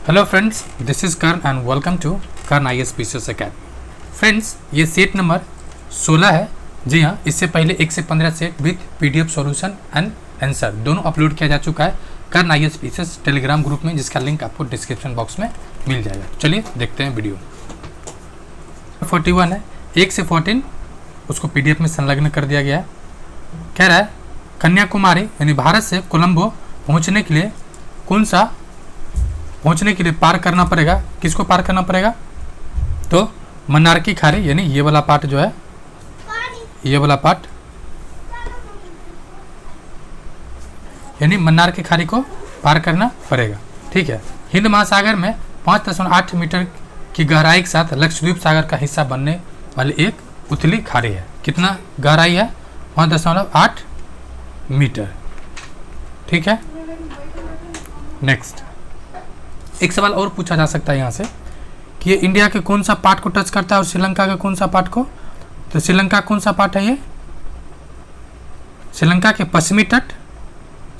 Hello friends, this is Karn and welcome to Karn IAS PCS academy. Friends, ये set number 16 है। जी हाँ, इससे पहले 1 से 15 set with PDF solution and answer दोनों अपलोड किया जा चुका है Karn IAS PCS Telegram group में, जिसका लिंक आपको डिस्क्रिप्शन बॉक्स में मिल जाएगा। चलिए देखते हैं वीडियो। 41 है, 1 से 14 उसको PDF में संलग्न कर दिया गया है। कह रहा है कन्याकुमारी यानी भारत से कोलंबो पहुँचने के लिए पार करना पड़ेगा। किसको पार करना पड़ेगा? तो मन्नार की खाड़ी यानी ये वाला पार्ट जो है, ये वाला पार्ट यानी मन्नार की खाड़ी को पार करना पड़ेगा। ठीक है। हिंद महासागर में 5.8 मीटर की गहराई के साथ लक्षद्वीप सागर का हिस्सा बनने वाली एक उथली खाड़ी है। कितना गहराई है? 5.8 मीटर। ठीक है। नेक्स्ट एक सवाल और पूछा जा सकता है यहाँ से कि ये इंडिया के कौन सा पार्ट को टच करता है और श्रीलंका के कौन सा पार्ट को? तो श्रीलंका कौन सा पार्ट है? ये श्रीलंका के पश्चिमी तट,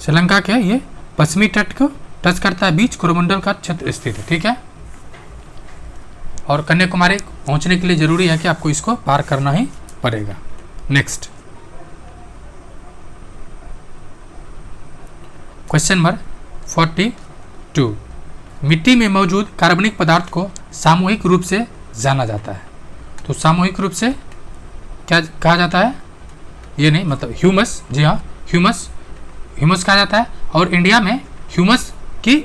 श्रीलंका के ये पश्चिमी तट को टच करता है, बीच कोरोमंडल का क्षेत्र स्थित है। ठीक है। और कन्याकुमारी पहुंचने के लिए जरूरी है कि आपको इसको पार करना ही पड़ेगा। नेक्स्ट क्वेश्चन नंबर 42, मिट्टी में मौजूद कार्बनिक पदार्थ को सामूहिक रूप से जाना जाता है। तो सामूहिक रूप से क्या कहा जाता है? ये नहीं, मतलब ह्यूमस। जी हाँ, ह्यूमस कहा जाता है। और इंडिया में ह्यूमस की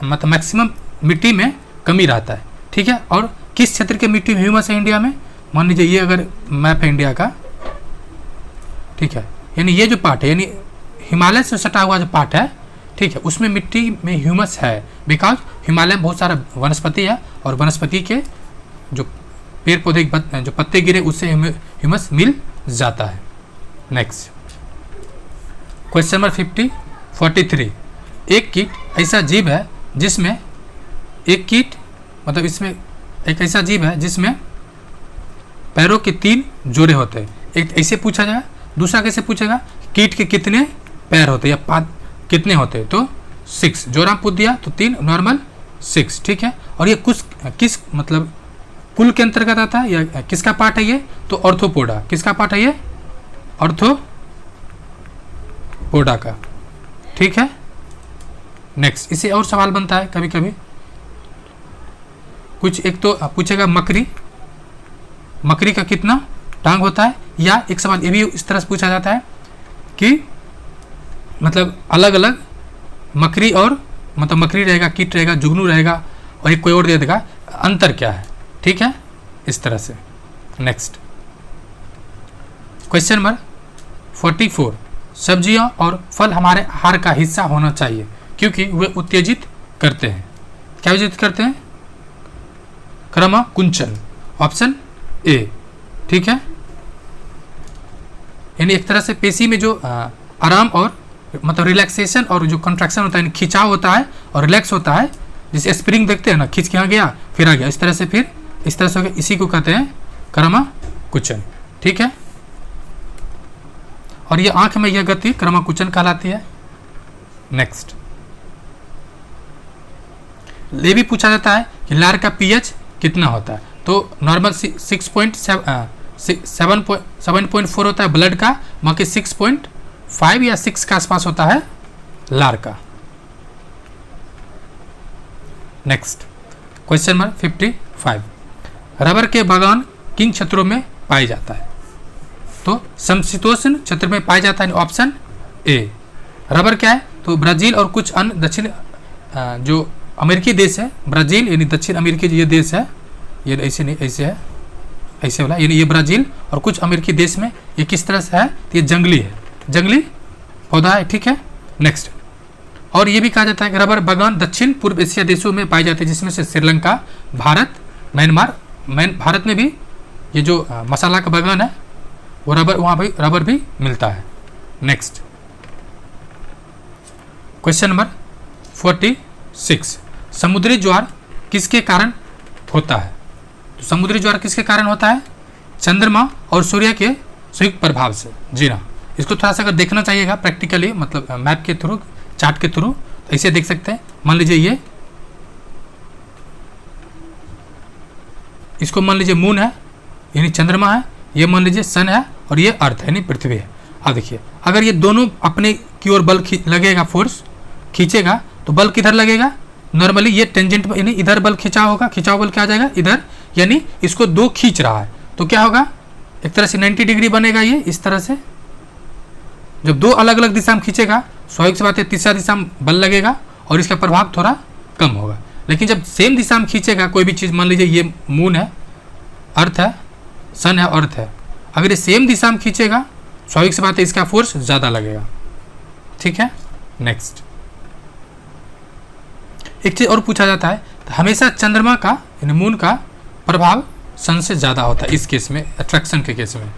मतलब मैक्सिमम मिट्टी में कमी रहता है। ठीक है। और किस क्षेत्र के मिट्टी में ह्यूमस है इंडिया में? मान लीजिए ये अगर मैप है इंडिया का, ठीक है, यानी ये जो पार्ट है यानी हिमालय से सटा हुआ जो पार्ट है, ठीक है, उसमें मिट्टी में ह्यूमस है। बिकॉज हिमालय में बहुत सारा वनस्पति है और वनस्पति के जो पेड़ पौधे जो पत्ते गिरे उससे ह्यूमस मिल जाता है। नेक्स्ट क्वेश्चन नंबर 43, एक कीट ऐसा जीव है जिसमें इसमें एक ऐसा जीव है जिसमें पैरों के 3 जोड़े होते हैं। एक ऐसे पूछा जाएगा। दूसरा कैसे पूछेगा? कीट के कितने पैर होते हैं या कितने होते हैं? तो 6 जोड़ा पूछ दिया तो 3 नॉर्मल 6। ठीक है। और ये किस मतलब कुल के अंतर्गत आता है या किसका पार्ट है ये? तो ऑर्थोपोडा। किसका पार्ट है ये? ऑर्थोपोडा का। ठीक है। नेक्स्ट इसे और सवाल बनता है कभी कभी कुछ। एक तो पूछेगा मकड़ी का कितना टांग होता है, या एक सवाल ये भी इस तरह से पूछा जाता है कि मतलब अलग अलग मकड़ी और मतलब मकड़ी रहेगा, कीट रहेगा, जुगनू रहेगा और एक कोई और दे देगा, अंतर क्या है? ठीक है, इस तरह से। नेक्स्ट क्वेश्चन नंबर 44, सब्जियां और फल हमारे आहार का हिस्सा होना चाहिए क्योंकि वे उत्तेजित करते हैं। क्या उत्तेजित करते हैं? क्रमकुंचन, ऑप्शन ए। ठीक है। यानी एक तरह से पेशी में जो आराम और मतलब रिलैक्सेशन और जो कंट्रैक्शन होता है, खिंचाव होता है और रिलैक्स होता है, जैसे स्प्रिंग देखते हैं ना, खींच के आ गया फिर आ गया, इस तरह से फिर इस तरह से हो गया, इसी को कहते हैं क्रमकुंचन। ठीक है। और ये आंख में यह गति क्रमकुंचन कहलाती है। नेक्स्ट ये भी पूछा जाता है कि लार का pH कितना होता है? तो नॉर्मल 7.4 होता है ब्लड का, बाकी 6.5 या 6 के आसपास होता है लार का। नेक्स्ट क्वेश्चन नंबर 55, रबर के बागान किन क्षेत्रों में पाया जाता है? तो समशीतोष्ण क्षेत्र में पाया जाता है, ऑप्शन ए। रबर क्या है? तो ब्राजील और कुछ अन्य दक्षिण जो अमेरिकी देश है, ब्राजील यानी दक्षिण अमेरिकी ये देश है, ये ऐसे नहीं, ऐसे है, ऐसे वाला, यानी ये ब्राजील और कुछ अमेरिकी देश में ये किस तरह से है? तो ये जंगली है, जंगली पौधा है। ठीक है। नेक्स्ट और ये भी कहा जाता है कि रबर बागान दक्षिण पूर्व एशिया देशों में पाए जाते हैं, जिसमें से श्रीलंका, भारत, म्यांमार। भारत में भी ये जो मसाला का बागान है वो वहाँ भी रबर भी मिलता है। नेक्स्ट क्वेश्चन नंबर 46, समुद्री ज्वार किसके कारण होता है? तो समुद्री ज्वार किसके कारण होता है? चंद्रमा और सूर्य के संयुक्त प्रभाव से। जी हाँ, इसको थोड़ा सा अगर देखना चाहिएगा प्रैक्टिकली, मतलब मैप के थ्रू, चार्ट के थ्रू, ऐसे देख सकते हैं। मान लीजिए इसको मान लीजिए मून है यानी चंद्रमा है, ये मान लीजिए सन है, और ये अर्थ है यानी पृथ्वी है। अब देखिए अगर ये दोनों अपने की ओर बल लगेगा, फोर्स खींचेगा, तो बल किधर लगेगा, नॉर्मली ये टेंजेंट यानी इधर बल खिंचाव होगा, खिंचाव बल क्या आ जाएगा इधर, यानी इसको दो खींच रहा है तो क्या होगा, एक तरह से 90 डिग्री बनेगा ये इस तरह से। जब दो अलग अलग दिशा में खींचेगा, स्वाभाविक सी बात है तीसरा दिशा में बल लगेगा और इसका प्रभाव थोड़ा कम होगा। लेकिन जब सेम दिशा में खींचेगा कोई भी चीज़, मान लीजिए ये मून है, अर्थ है, सन है, अर्थ है, अगर ये सेम दिशा में खींचेगा स्वाभाविक सी बात है इसका फोर्स ज़्यादा लगेगा। ठीक है, नेक्स्ट एक चीज़ और पूछा जाता है, तो हमेशा चंद्रमा का यानी मून का प्रभाव सन से ज़्यादा होता है इस केस में, अट्रैक्शन के केस में।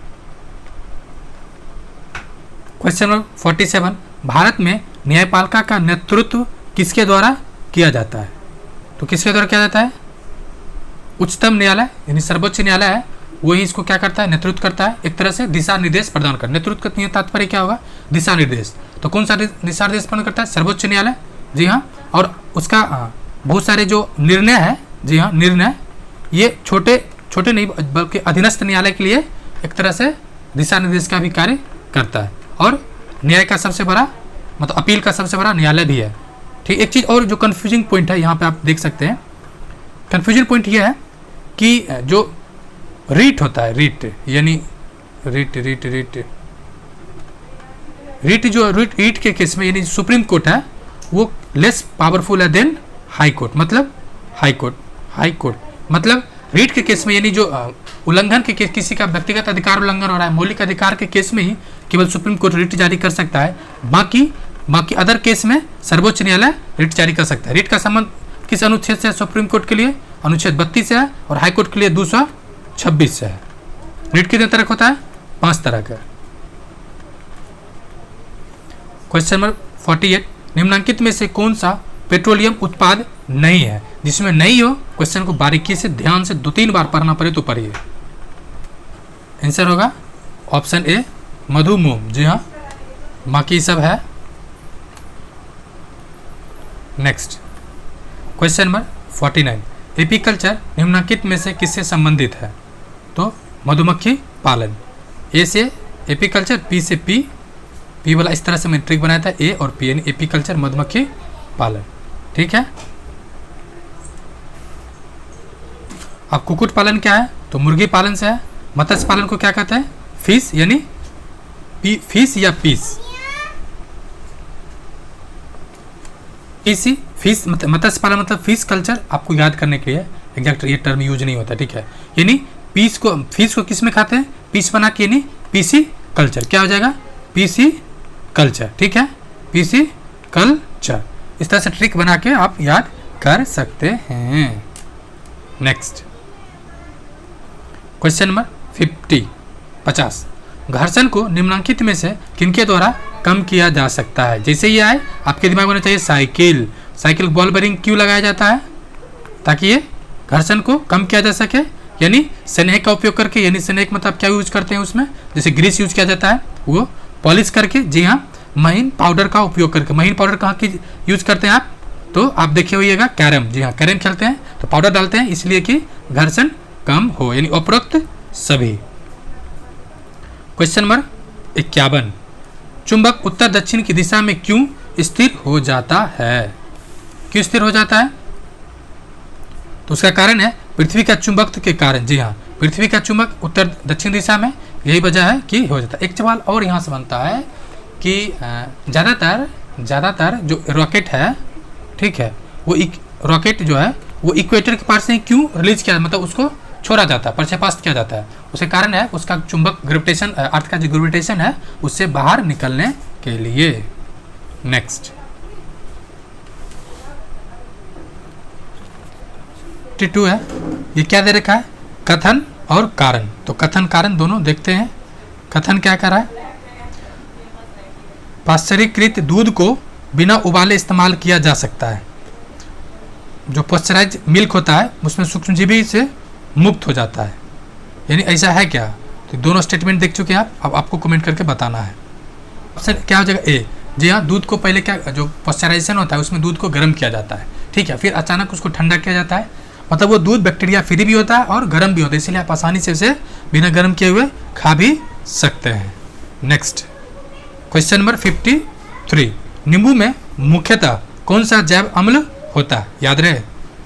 क्वेश्चन नंबर 47, भारत में न्यायपालिका का नेतृत्व किसके द्वारा किया जाता है? तो किसके द्वारा किया जाता है? उच्चतम न्यायालय यानी सर्वोच्च न्यायालय है, वही इसको क्या करता है, नेतृत्व करता है, एक तरह से दिशा निर्देश प्रदान कर। नेतृत्व का तात्पर्य क्या होगा, दिशा निर्देश। तो कौन सा दिशा निर्देश प्रदान करता है? सर्वोच्च न्यायालय, जी हाँ। और उसका बहुत सारे जो निर्णय है, जी हाँ निर्णय, ये छोटे छोटे नहीं बल्कि अधीनस्थ न्यायालय के लिए एक तरह से दिशा निर्देश का भी कार्य करता है। और न्याय का सबसे बड़ा मतलब अपील का सबसे बड़ा न्यायालय भी है। ठीक, एक चीज़ और जो कन्फ्यूजिंग पॉइंट है यहाँ पे आप देख सकते हैं, कन्फ्यूजन पॉइंट ये है कि जो रीट होता है, रीट यानी रीट रीट रीट रीट जो रीट के केस में यानी सुप्रीम कोर्ट है वो लेस पावरफुल है देन हाई कोर्ट। मतलब हाई कोर्ट मतलब रीट के केस में यानी जो उल्लंघन के केस, किसी का व्यक्तिगत अधिकार उल्लंघन हो रहा है, मौलिक अधिकार के केस में ही केवल सुप्रीम कोर्ट रीट जारी कर सकता है। बाकी अदर केस में सर्वोच्च न्यायालय रीट जारी कर सकता है। रीट का संबंध किस अनुच्छेद से है सुप्रीम कोर्ट के लिए? अनुच्छेद 32 से है, और हाई कोर्ट के लिए 226 से है। रीट कितने तरह का होता है? 5 तरह का। क्वेश्चन नंबर 48, निम्नलिखित में से कौन सा पेट्रोलियम उत्पाद नहीं है? जिसमें नहीं हो, क्वेश्चन को बारीकी से ध्यान से 2-3 बार पढ़ना पड़े तो पढ़िए। आंसर होगा ऑप्शन ए मधु, मोम। जी हाँ, बाकी सब है। नेक्स्ट क्वेश्चन नंबर 49, एपीकल्चर निम्नलिखित में से किससे संबंधित है? तो मधुमक्खी पालन। ए से एपीकल्चर, पी से पी वाला इस तरह से मैंने ट्रिक बनाया था, ए और पी यानी एपीकल्चर मधुमक्खी पालन। ठीक है, अब कुक्कुट पालन क्या है? तो मुर्गी पालन से है। मत्स्य पालन को क्या कहते हैं? फिश यानी फिश या पीस, फिश मत्स्य पालन मतलब फिश कल्चर। आपको याद करने के लिए एग्जैक्ट ये टर्म यूज नहीं होता। ठीक है, यानी फिश को किस में खाते हैं? पीस बना के, यानी पीसी कल्चर। क्या हो जाएगा? PC culture. ठीक है, पीसी कल्चर। इस तरह से ट्रिक बना के आप याद कर सकते हैं। नेक्स्ट क्वेश्चन नंबर 50, घर्षण को निम्नलिखित में से किनके द्वारा कम किया जा सकता है? जैसे ये आए आपके दिमाग में होना चाहिए साइकिल बॉल बेरिंग क्यों लगाया जाता है? ताकि ये घर्षण को कम किया जा सके, यानी स्नेहक का उपयोग करके। यानी स्नेहक मतलब क्या यूज करते हैं उसमें? जैसे ग्रीस यूज किया जाता है, वो पॉलिश करके। जी हाँ, महीन पाउडर का उपयोग करके। महीन पाउडर कहाँ की यूज करते हैं आप? तो आप देखे होइएगा कैरम। जी हाँ, कैरम खेलते हैं तो पाउडर डालते हैं इसलिए कि घर्षण कम हो, यानी उपरोक्त सभी। क्वेश्चन नंबर 51, चुंबक उत्तर दक्षिण की दिशा में क्यों स्थिर हो जाता है? क्यों स्थिर हो जाता है? तो उसका कारण है पृथ्वी का चुंबकत्व के कारण। जी हाँ, पृथ्वी का चुंबक उत्तर दक्षिण दिशा में, यही वजह है कि हो जाता है। एक सवाल और यहाँ से बनता है कि ज़्यादातर जो रॉकेट है, ठीक है, वो रॉकेट जो है वो इक्वेटर के पास से क्यों रिलीज किया, मतलब उसको छोड़ा जाता है, प्रक्षेपास्त किया जाता है? उसके कारण है उसका चुंबक ग्रेविटेशन, अर्थ का जो ग्रेविटेशन है उससे बाहर निकलने के लिए। नेक्स्ट 52 है, ये क्या दे रखा है? कथन और कारण। तो कथन कारण दोनों देखते हैं। कथन क्या कर रहा है? पाश्चरीकृत दूध को बिना उबाले इस्तेमाल किया जा सकता है। जो पाश्चराइज मिल्क होता है उसमें सूक्ष्मजीवी से मुक्त हो जाता है, यानी ऐसा है क्या? तो दोनों स्टेटमेंट देख चुके हैं आप, अब आपको कमेंट करके बताना है। ऑप्शन क्या हो जाएगा? ए। जी हाँ, दूध को पहले क्या, जो पाश्चराइजेशन होता है उसमें दूध को गर्म किया जाता है, ठीक है, फिर अचानक उसको ठंडा किया जाता है मतलब वो दूध बैक्टीरिया फ्री भी होता है और गर्म भी होता है, इसलिए आप आसानी से उसे बिना गर्म किए हुए खा भी सकते हैं। नेक्स्ट क्वेश्चन नंबर 53, नींबू में मुख्यतः कौन सा जैव अम्ल होता है? याद रहे,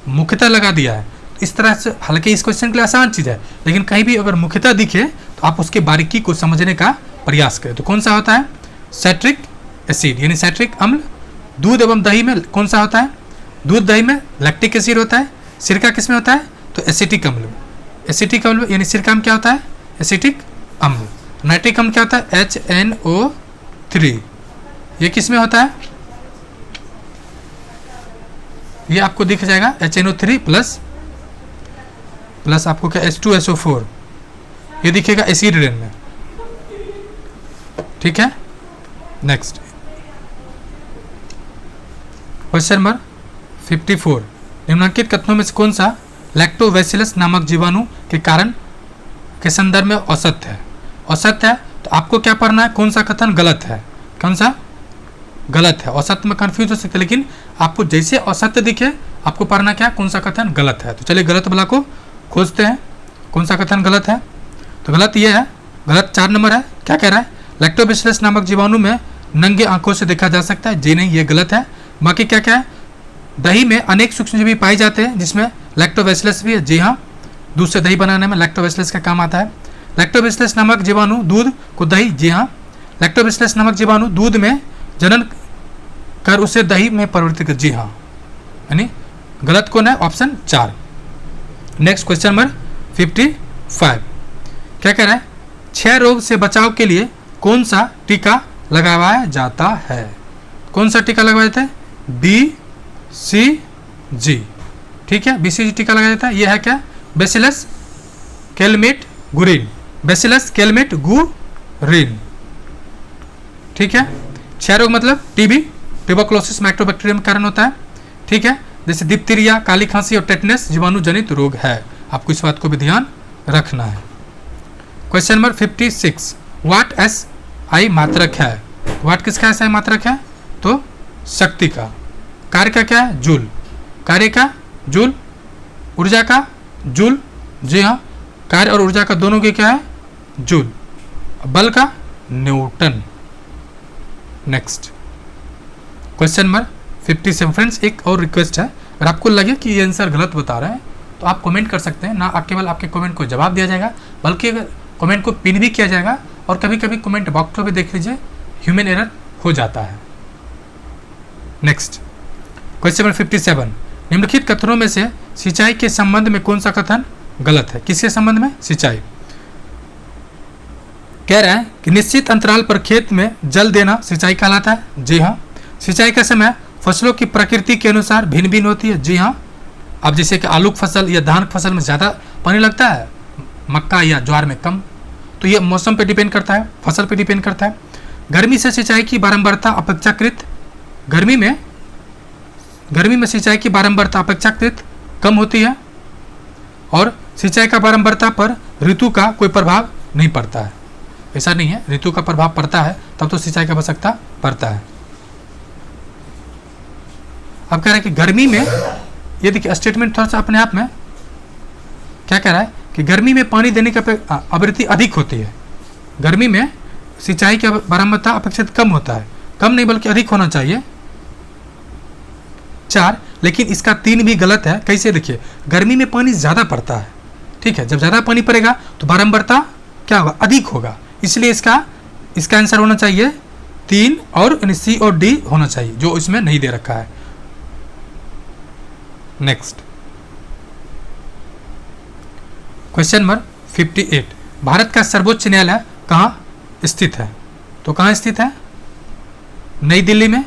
मुख्यतः लगा दिया है इस तरह से, हालांकि इस क्वेश्चन के लिए आसान चीज़ है, लेकिन कहीं भी अगर मुख्यतः दिखे तो आप उसके बारीकी को समझने का प्रयास करें। तो कौन सा होता है? साइट्रिक एसिड यानी साइट्रिक अम्ल। दूध एवं दही में कौन सा होता है? दूध दही में लैक्टिक एसिड होता है। सिरका किस में होता है? तो एसिटिक अम्ल। एसिटिक अम्ल यानी सिरका में क्या होता है? एसिटिक अम्ल। नाइट्रिक अम्ल क्या होता है? HNO3। ये किस में होता है? ये आपको दिख जाएगा HNO3 प्लस आपको क्या H2SO4, ये दिखेगा एसिड रेन में। ठीक है। नेक्स्ट क्वेश्चन नंबर 54, निम्नलिखित कथनों में से कौन सा लैक्टोबैसिलस नामक जीवाणु के कारण के संदर्भ में असत्य है? असत्य है तो आपको क्या पढ़ना है? कौन सा कथन गलत है, कौन सा गलत है? असत्य में कंफ्यूज हो सकते हैं, लेकिन आपको जैसे असत्य दिखे आपको पढ़ना क्या? कौन सा कथन गलत है। तो चलिए गलत वाला को खोजते हैं, कौन सा कथन गलत है। तो गलत ये है, गलत 4 नंबर है। क्या कह रहा है? लैक्टोबैसिलस नामक जीवाणु में नंगे आंखों से देखा जा सकता है। जी नहीं, ये गलत है। बाकी क्या क्या है? दही में अनेक सूक्ष्मजीवी पाए जाते हैं जिसमें लैक्टोबैसिलस भी है। जी हाँ, दूध से दही बनाने में लैक्टोबैसिलस का काम आता है। लैक्टोबैसिलस नामक जीवाणु दूध को दही, जी हाँ, लैक्टोबैसिलस नामक जीवाणु दूध में जनन कर उसे दही में परिवर्तित कर। जी हाँ, यानी गलत कौन है? ऑप्शन 4। नेक्स्ट क्वेश्चन नंबर 55, क्या कह रहा है? क्षय रोग से बचाव के लिए कौन सा टीका लगाया जाता है? कौन सा टीका लगाया जाता है? BCG। ठीक है, BCG टीका लगाया जाता है। यह है क्या? Bacillus Calmette Guerin, bacillus Calmette Guerin. ठीक है। क्षय रोग मतलब टीबी, ट्यूबरकुलोसिस माइक्रोबैक्टीरियम के कारण होता है। ठीक है, जैसे डिप्थीरिया, काली खांसी और टेटनस जीवाणु जनित रोग है। आपको इस बात को भी ध्यान रखना है। क्वेश्चन नंबर 56, वाट SI मात्रक है? वाट किसका SI मात्रक है? तो शक्ति का। कार्य का क्या है? जूल। कार्य का जूल, ऊर्जा का जूल। जी हाँ, कार्य और ऊर्जा का दोनों की क्या है? जूल। बल का Newton. Next question number 57, friends एक और रिक्वेस्ट है, अगर आपको लगे कि ये आंसर गलत बता रहे हैं तो आप कमेंट कर सकते हैं ना। केवल आपके कमेंट को जवाब दिया जाएगा, बल्कि अगर कमेंट को पिन भी किया जाएगा, और कभी कभी कमेंट बॉक्स में भी देख लीजिए ह्यूमन एरर हो जाता है। नेक्स्ट क्वेश्चन नंबर 57, निम्नलिखित कथनों में से सिंचाई के संबंध में कौन सा कथन गलत है? किसके संबंध में? सिंचाई। कह रहा है कि निश्चित अंतराल पर खेत में जल देना सिंचाई कहलाता है। जी हाँ। सिंचाई का समय फसलों की प्रकृति के अनुसार भिन्न भिन्न होती है। जी हाँ। अब जैसे कि आलू फसल या धान फसल में ज़्यादा पानी लगता है, मक्का या ज्वार में कम, तो ये मौसम पे डिपेंड करता है, फसल पे डिपेंड करता है। गर्मी से सिंचाई की बारंबारता अपेक्षाकृत, गर्मी में सिंचाई की बारंबारता अपेक्षाकृत कम होती है, और सिंचाई का बारंबारता पर ऋतु का कोई प्रभाव नहीं पड़ता है। ऐसा नहीं है, ऋतु का प्रभाव पड़ता है तब तो सिंचाई का आवश्यकता पड़ता है। अब कह रहा है कि गर्मी में, ये देखिए स्टेटमेंट थोड़ा सा अपने आप में क्या कह रहा है कि गर्मी में पानी देने की आवृत्ति अधिक होती है। गर्मी में सिंचाई की बारंबारता अपेक्षित कम होता है, कम नहीं बल्कि अधिक होना चाहिए। 4, लेकिन इसका 3 भी गलत है। कैसे? देखिए, गर्मी में पानी ज़्यादा पड़ता है, ठीक है, जब ज़्यादा पानी पड़ेगा तो बारंबारता क्या होगा? अधिक होगा, इसलिए इसका आंसर होना चाहिए 3 और C और D होना चाहिए, जो इसमें नहीं दे रखा है। नेक्स्ट क्वेश्चन नंबर 58, भारत का सर्वोच्च न्यायालय कहाँ स्थित है? तो कहाँ स्थित है? नई दिल्ली में।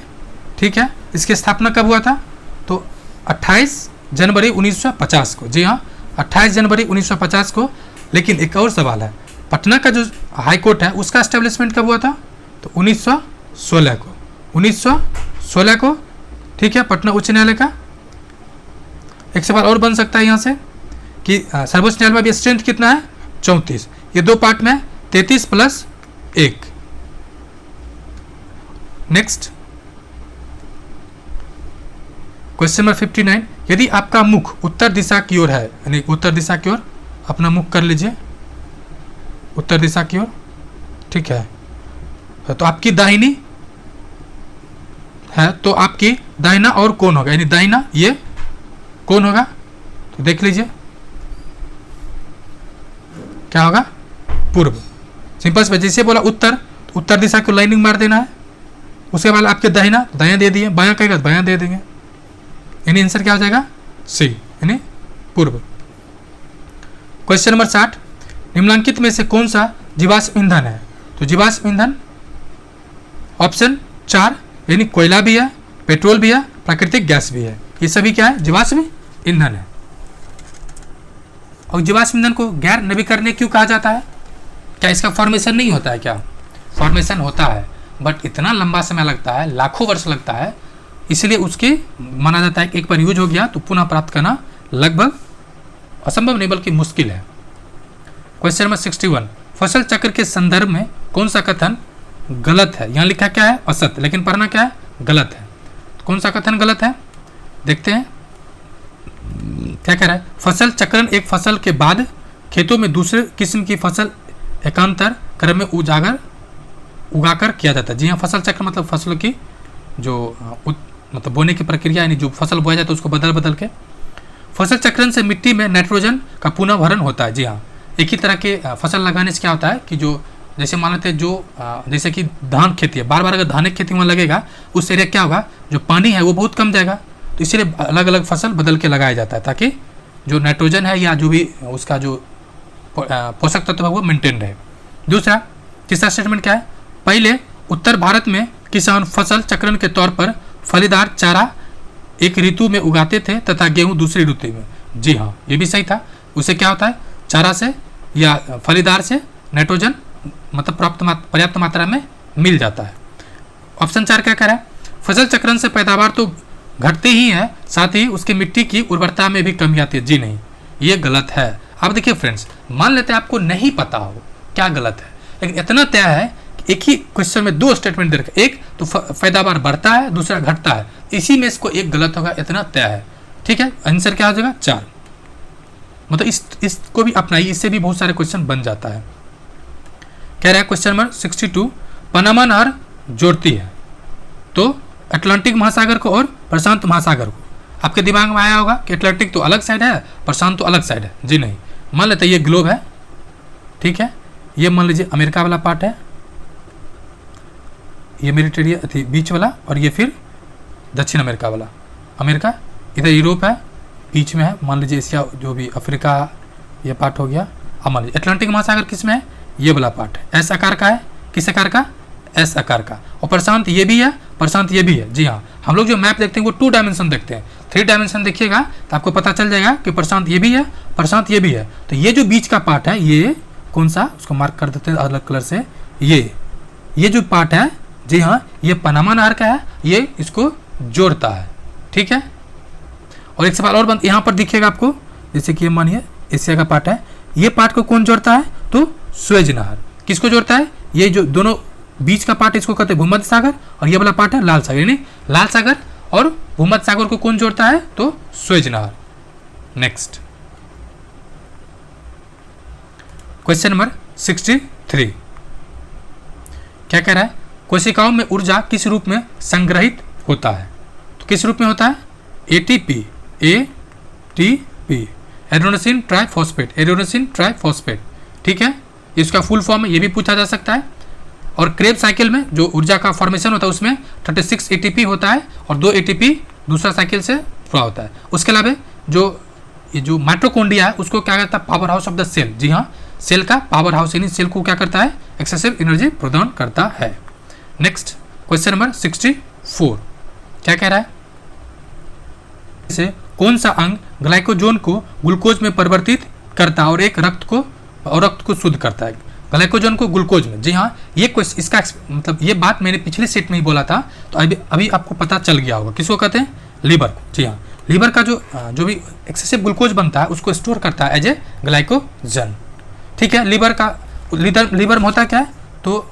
ठीक है। इसकी स्थापना कब हुआ था? तो 28 जनवरी 1950 को। जी हाँ, 28 जनवरी 1950 को। लेकिन एक और सवाल है, पटना का जो हाई कोर्ट है उसका एस्टेब्लिशमेंट कब हुआ था? तो 1916 को। 1916 को। ठीक है, पटना उच्च न्यायालय का। एक सवाल और बन सकता है यहाँ से कि सर्वोच्च न्यायालय में भी स्ट्रेंथ कितना है? 34। ये 2 पार्ट में 33 + 1। नेक्स्ट क्वेश्चन नंबर 59, यदि आपका मुख उत्तर दिशा की ओर है, यानी उत्तर दिशा की ओर अपना मुख कर लीजिए, उत्तर दिशा की ओर, ठीक है, तो आपकी दाहिनी है, तो आपकी दाहिना और कौन होगा, यानी दाहिना ये कौन होगा, तो देख लीजिए क्या होगा, पूर्व। सिंपल से जैसे बोला उत्तर, तो उत्तर दिशा को लाइनिंग मार देना है, उसके बाद आपके दाहिना दायां दे दिए, बायां कहेगा तो बायां दे देंगे, यानी आंसर क्या हो जाएगा, सी, यानी पूर्व। क्वेश्चन नंबर 60, निम्नलिखित में से कौन सा जीवाश्म ईंधन है, तो जीवाश्म ईंधन ऑप्शन 4, यानी कोयला भी है, पेट्रोल भी है, प्राकृतिक गैस भी है, ये सभी क्या है, जीवाश्म ईंधन है। और जीवाश्म ईंधन को गैर नवीकरणीय क्यों कहा जाता है, क्या इसका फॉर्मेशन नहीं होता है, क्या फॉर्मेशन होता है, बट इतना लंबा समय लगता है, लाखों वर्ष लगता है, इसलिए उसके माना जाता है कि एक बार यूज हो गया तो पुनः प्राप्त करना लगभग असंभव नहीं बल्कि मुश्किल है। क्वेश्चन नंबर 61, फसल चक्र के संदर्भ में कौन सा कथन गलत है, यहाँ लिखा क्या है, असत्य, लेकिन पढ़ना क्या है, गलत है। तो कौन सा कथन गलत है, देखते हैं क्या कह रहा है, फसल चक्रण एक फसल के बाद खेतों में दूसरे किस्म की फसल एकांतर क्रम में उगाकर किया जाता है। जी हाँ, फसल चक्र मतलब फसलों की जो मतलब बोने की प्रक्रिया, यानी जो फसल बोया जाता है उसको बदल बदल के। फसल चक्रण से मिट्टी में नाइट्रोजन का पुनः भरण होता है। जी हाँ, एक ही तरह के फसल लगाने से क्या होता है कि जो जैसे मान लेते हैं जो जैसे कि धान खेती है, बार बार अगर धान की खेती वहाँ लगेगा उस एरिया क्या होगा, जो पानी है वो बहुत कम जाएगा, तो इसीलिए अलग अलग फसल बदल के लगाया जाता है ताकि जो नाइट्रोजन है या जो भी उसका जो पोषक तत्व है वो मेंटेन रहे। दूसरा, तीसरा स्टेटमेंट क्या है, पहले उत्तर भारत में किसान फसल चक्रण के तौर पर फलीदार चारा एक ऋतु में उगाते थे तथा गेहूं दूसरी ऋतु में। जी हाँ, ये भी सही था। उसे क्या होता है, चारा से या फलीदार से नाइट्रोजन मतलब पर्याप्त मात्रा में मिल जाता है। ऑप्शन 4 क्या कह रहा है, फसल चक्रण से पैदावार तो घटती ही है, साथ ही उसकी मिट्टी की उर्वरता में भी कमी आती है। जी नहीं, ये गलत है। अब देखिए फ्रेंड्स, मान लेते हैं आपको नहीं पता हो क्या गलत है, लेकिन इतना तय है कि एक ही क्वेश्चन में 2 स्टेटमेंट दे रखे, एक तो पैदावार बढ़ता है, दूसरा घटता है, इसी में इसको एक गलत होगा, इतना तय है। ठीक है, आंसर क्या हो जाएगा, 4। मतलब इसको भी अपनाइए, इससे भी बहुत सारे क्वेश्चन बन जाता है। कह रहा है क्वेश्चन नंबर 62, पनामा नहर जोड़ती है तो अटलांटिक महासागर को और प्रशांत महासागर को। आपके दिमाग में आया होगा कि अटलांटिक तो अलग साइड है, प्रशांत तो अलग साइड है। जी नहीं, मान लेते ये ग्लोब है, ठीक है, ये मान लीजिए अमेरिका वाला पार्ट है, ये मेडिटेरियन बीच वाला, और ये फिर दक्षिण अमेरिका वाला। अमेरिका इधर यूरोप है, बीच में है, मान लीजिए एशिया जो भी अफ्रीका ये पार्ट हो गया। अब मान लीजिए अटलांटिक महासागर किस में है, ये वाला पार्ट है, एस आकार का है, किस आकार का, एस आकार का। और प्रशांत ये भी है, प्रशांत ये भी है। जी हाँ, हम लोग जो मैप देखते हैं वो 2 डायमेंशन देखते हैं, 3 डायमेंशन देखिएगा तो आपको पता चल जाएगा कि प्रशांत ये भी है, प्रशांत ये भी है। तो ये जो बीच का पार्ट है ये कौन सा, उसको मार्क कर देते हैं अलग कलर से, ये जो पार्ट है, जी हाँ, ये पनामा नहर का है, ये इसको जोड़ता है। ठीक है, और एक सवाल और बंद यहाँ पर दिखेगा आपको, जैसे कि ये मानिए एशिया का पार्ट है, ये पार्ट को कौन जोड़ता है, तो स्वेज नहर। किसको जोड़ता है, ये जो दोनों बीच का पार्ट इसको कहते हैं भूमध्य सागर, और ये वाला पार्ट है लाल सागर, यानी लाल सागर और भूमध्य सागर को कौन जोड़ता है, तो स्वेज नहर। नेक्स्ट क्वेश्चन नंबर 63, क्या कह रहा है, कोशिकाओं में ऊर्जा किस रूप में संग्रहित होता है, तो किस रूप में होता है, ATP, adenosine triphosphate, adenosine triphosphate. ठीक है, इसका फुल फॉर्म है, ये भी पूछा जा सकता है। और क्रेब साइकिल में जो ऊर्जा का फॉर्मेशन होता है उसमें 36 एटीपी होता है और 2 एटीपी दूसरा साइकिल से पूरा होता है। उसके अलावा ये जो माइटोकॉन्ड्रिया है उसको क्या करता है, power house of the cell. जी हाँ, सेल का पावर हाउस, यानी सेल को क्या करता है, एक्सेसिव एनर्जी प्रदान करता है। नेक्स्ट क्वेश्चन नंबर 64, क्या कह रहा है, से कौन सा अंग ग्लाइकोजन को ग्लूकोज में परिवर्तित करता है और रक्त को शुद्ध करता है, ग्लाइकोजन को ग्लूकोज में। जी हाँ, ये इसका मतलब ये बात मैंने पिछले सेट में ही बोला था, तो अभी आपको पता चल गया होगा। किसको कहते हैं, लीवर को। जी हाँ, लीवर का जो भी एक्सेसिव ग्लूकोज बनता है उसको स्टोर करता है एज ए ग्लाइकोजन। ठीक है, लीवर में होता क्या है, तो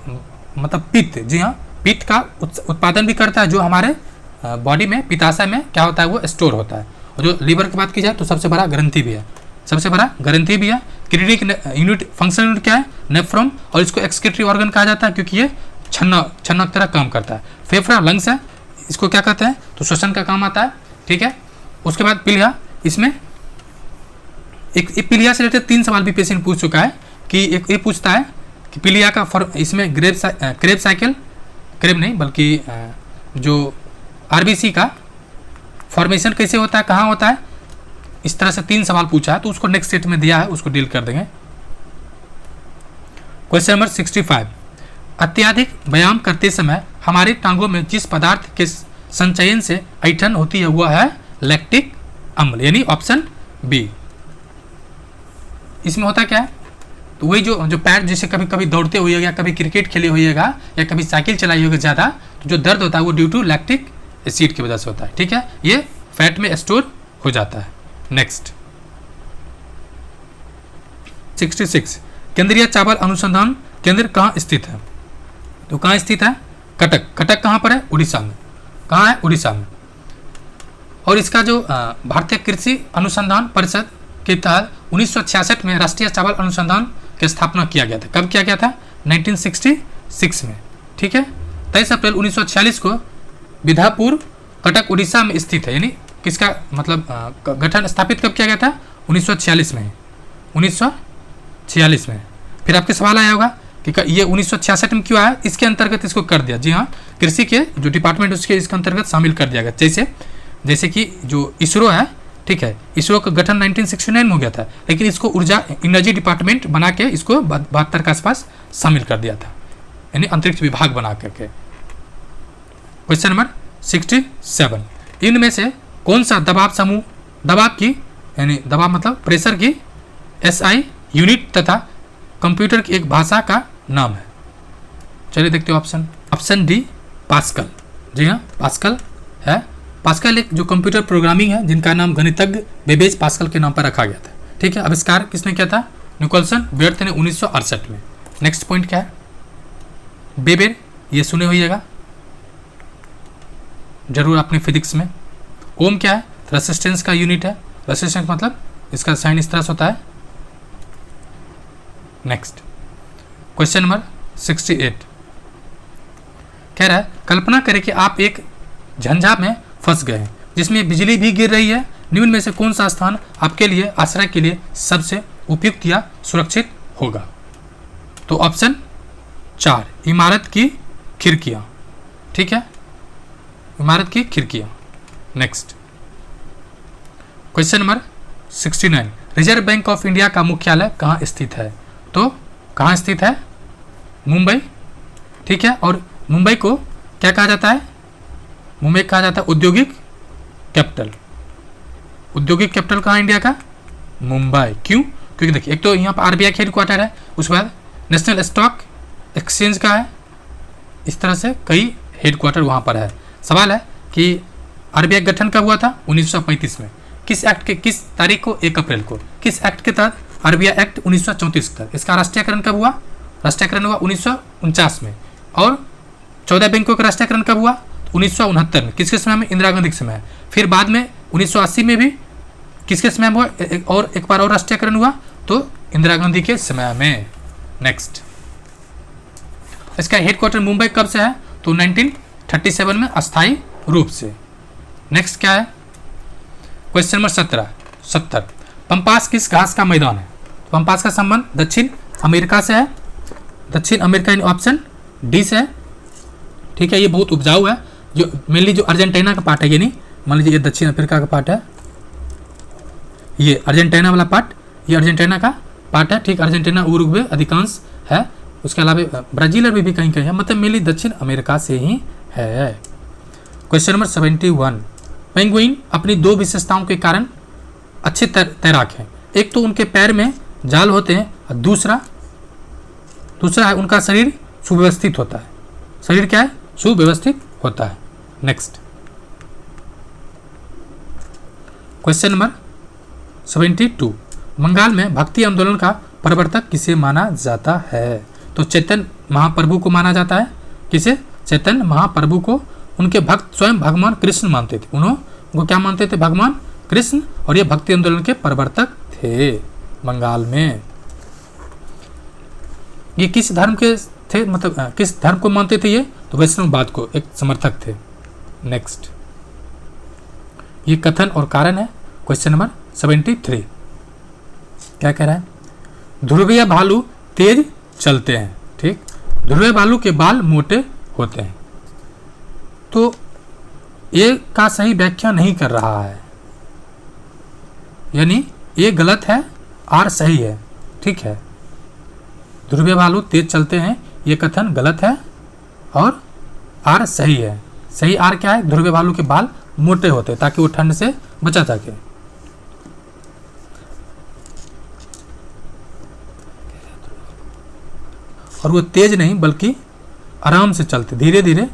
मतलब पित्त। जी हाँ, पित्त का उत्पादन भी करता है, जो हमारे बॉडी में पित्ताशय में क्या होता है वो स्टोर होता है। और जो लीवर की बात की जाए तो सबसे बड़ा ग्रंथि भी है, सबसे बड़ा ग्रंथि भी है। किडनी यूनिट, फंक्शन यूनिट क्या है? नेफ्रॉन। और इसको एक्सक्रीटरी ऑर्गन कहा जाता है क्योंकि ये छन्ना की तरह काम करता है। फेफड़ा, लंग्स है, इसको क्या कहते हैं? तो श्वसन का काम आता है, ठीक है। उसके बाद पिलिया, इसमें एक पिलिया से रिलेटेड 3 सवाल भी पेशेंट पूछ चुका है कि एक ये पूछता है कि पिलिया का इसमें क्रेब साइकिल, क्रेब नहीं बल्कि जो आरबीसी का फॉर्मेशन कैसे होता है, कहाँ होता है, इस तरह से 3 सवाल पूछा है, तो उसको नेक्स्ट सेट में दिया है, उसको डील कर देंगे। क्वेश्चन नंबर 65, अत्यधिक व्यायाम करते समय हमारी टांगों में जिस पदार्थ के संचयन से ऐंठन होती है वह है लैक्टिक अम्ल, यानी ऑप्शन बी। इसमें होता क्या है? तो वही जो पैर जैसे कभी कभी दौड़ते होइएगा या कभी क्रिकेट खेले होइएगा या कभी साइकिल चलाई होगी ज़्यादा, तो जो दर्द होता है वो ड्यू टू लैक्टिक एसिड की वजह से होता है, ठीक है। ये फैट में स्टोर हो जाता है। नेक्स्ट 66, केंद्रीय चावल अनुसंधान केंद्र कहाँ स्थित है? तो कहाँ स्थित है? कटक। कटक कहाँ पर है? उड़ीसा में। कहाँ है? उड़ीसा में। और इसका जो भारतीय कृषि अनुसंधान परिषद के तहत 1966 में राष्ट्रीय चावल अनुसंधान की स्थापना किया गया था। कब किया गया था? 1966 में, ठीक है। 23 अप्रैल 1946 को विधापुर, कटक, उड़ीसा में स्थित है। यानी किसका मतलब गठन स्थापित कब किया गया था? 1946 में। 1946 में। फिर आपके सवाल आया होगा कि ये 1966 में क्यों आया? इसके अंतर्गत इसको कर दिया। जी हाँ, कृषि के जो डिपार्टमेंट उसके इसके अंतर्गत शामिल कर दिया गया। जैसे कि जो इसरो है, ठीक है, इसरो का गठन 1969 में हो गया था, लेकिन इसको ऊर्जा एनर्जी डिपार्टमेंट बना के इसको 72 के आसपास शामिल कर दिया था, यानी अंतरिक्ष विभाग बना करके। क्वेश्चन नंबर 67, इनमें से कौन सा दबाव समूह, दबाव की यानी दबाव मतलब प्रेशर की एसआई यूनिट तथा कंप्यूटर की एक भाषा का नाम है? चलिए देखते हो ऑप्शन डी पास्कल। जी हाँ, पास्कल है। पास्कल एक जो कंप्यूटर प्रोग्रामिंग है जिनका नाम गणितज्ञ बेबेज पास्कल के नाम पर रखा गया था, ठीक है। आविष्कार किसने किया था? निकोलसन व्यर्थ ने 1968 में। नेक्स्ट पॉइंट क्या है? बेबेर, ये सुने होइएगा जरूर अपने फिजिक्स में। ओम क्या है? रेसिस्टेंस का यूनिट है। रेसिस्टेंस मतलब इसका साइन इस तरह से होता है। नेक्स्ट क्वेश्चन नंबर 68 कह रहा है, कल्पना करें कि आप एक झंझा में फंस गए हैं जिसमें बिजली भी गिर रही है। निम्न में से कौन सा स्थान आपके लिए आश्रय के लिए सबसे उपयुक्त या सुरक्षित होगा? तो ऑप्शन 4 इमारत की खिड़कियां, ठीक है, इमारत की खिड़कियां। Next question number 69 reserve bank of India का मुख्यालय कहाँ स्थित है? तो कहाँ स्थित है? मुंबई, ठीक है। और मुंबई को क्या कहा जाता है? मुंबई कहा जाता है औद्योगिक कैपिटल। औद्योगिक कैपिटल कहाँ इंडिया का? मुंबई। क्यों? क्योंकि देखिए एक तो यहाँ पर आरबीआई का हेडक्वार्टर है, उसके बाद नेशनल स्टॉक एक्सचेंज का है, इस तरह से कई हेडक्वार्टर वहाँ पर है। सवाल है कि आरबीआई गठन कब हुआ था? 1935 में। किस एक्ट के, किस तारीख को? 1 अप्रैल को। किस एक्ट के तहत? आरबीआई एक्ट 1934 तक। इसका राष्ट्रीयकरण कब हुआ? राष्ट्रीयकरण हुआ 1949 में। और 14 बैंकों का राष्ट्रीयकरण कब हुआ? 1969 में। किसके समय में? इंदिरा गांधी के समय। फिर बाद में 1980 में भी किसके समय में हुआ? और एक बार और राष्ट्रीयकरण हुआ तो इंदिरा गांधी के समय में। नेक्स्ट इसका हेडक्वार्टर मुंबई कब से है? तो 1937 में अस्थायी रूप से। नेक्स्ट क्या है? क्वेश्चन नंबर 70 पंपास किस घास का मैदान है? पंपास का संबंध दक्षिण अमेरिका से है। दक्षिण अमेरिका ऑप्शन डी से है, ठीक है। ये बहुत उपजाऊ है, जो मेनली जो अर्जेंटीना का पार्ट है, ये नहीं मान लीजिए ये दक्षिण अफ्रीका का पार्ट है, ये अर्जेंटीना वाला पार्ट, ये अर्जेंटीना का पार्ट है, ठीक। अर्जेंटीना उरुग्वे अधिकांश है, उसके अलावा ब्राजील और भी कहीं कहीं है, मतलब मेनली दक्षिण अमेरिका से ही है। क्वेश्चन नंबर 71 पेंगुइन अपनी 2 विशेषताओं के कारण अच्छे तैराक हैं। एक तो उनके पैर में जाल होते हैं और दूसरा है उनका शरीर सुव्यवस्थित होता है। शरीर क्या है? सुव्यवस्थित होता है। नेक्स्ट क्वेश्चन नंबर 72 बंगाल में भक्ति आंदोलन का प्रवर्तक किसे माना जाता है? तो चैतन्य महाप्रभु को माना जाता है। किसे? चैतन्य महाप्रभु को। उनके भक्त स्वयं भगवान कृष्ण मानते थे। उनको क्या मानते थे? भगवान कृष्ण, और ये भक्ति आंदोलन के प्रवर्तक थे बंगाल में। ये किस धर्म के थे, मतलब किस धर्म को मानते थे ये? तो वैष्णववाद को एक समर्थक थे। नेक्स्ट, ये कथन और कारण है। क्वेश्चन नंबर 73 क्या कह रहा है? ध्रुवीय भालू तेज चलते हैं, ठीक। ध्रुवीय भालू के बाल मोटे होते हैं, तो ये का सही व्याख्या नहीं कर रहा है, यानी ये गलत है, आर सही है, ठीक है। ध्रुवीय भालू तेज चलते हैं, ये कथन गलत है और आर सही है। सही आर क्या है? ध्रुवीय भालू के बाल मोटे होते हैं ताकि वो ठंड से बचा सके। और वो तेज नहीं बल्कि आराम से चलते, धीरे धीरे,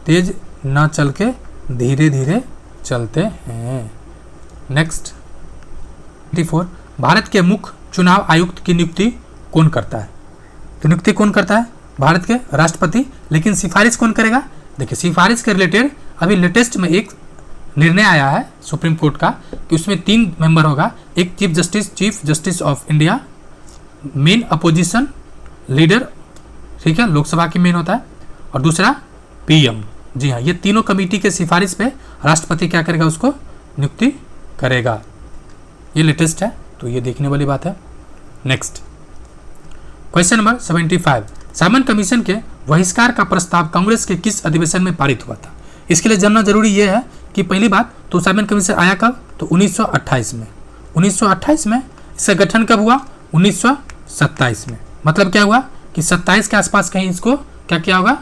तेज ना चल के धीरे धीरे चलते हैं। नेक्स्ट 24, भारत के मुख्य चुनाव आयुक्त की नियुक्ति कौन करता है? तो नियुक्ति कौन करता है? भारत के राष्ट्रपति। लेकिन सिफारिश कौन करेगा? देखिए, सिफारिश के रिलेटेड अभी लेटेस्ट में एक निर्णय आया है सुप्रीम कोर्ट का कि उसमें 3 मेंबर होगा। एक chief justice of India, main opposition leader, ठीक है, लोकसभा की मेन होता है, और दूसरा पीएम। जी हाँ, ये तीनों कमेटी के सिफारिश पे राष्ट्रपति क्या करेगा? उसको नियुक्ति करेगा। ये लेटेस्ट है, तो ये देखने वाली बात है। Next question number 75, Simon commission के बहिष्कार का प्रस्ताव कांग्रेस के किस अधिवेशन में पारित हुआ था? इसके लिए जानना जरूरी यह है कि पहली बात तो साइमन कमीशन आया कब? तो 1928 में। 1928 में। इसका गठन कब हुआ? 1927 में। मतलब क्या हुआ कि 27 के आसपास कहीं इसको क्या किया होगा?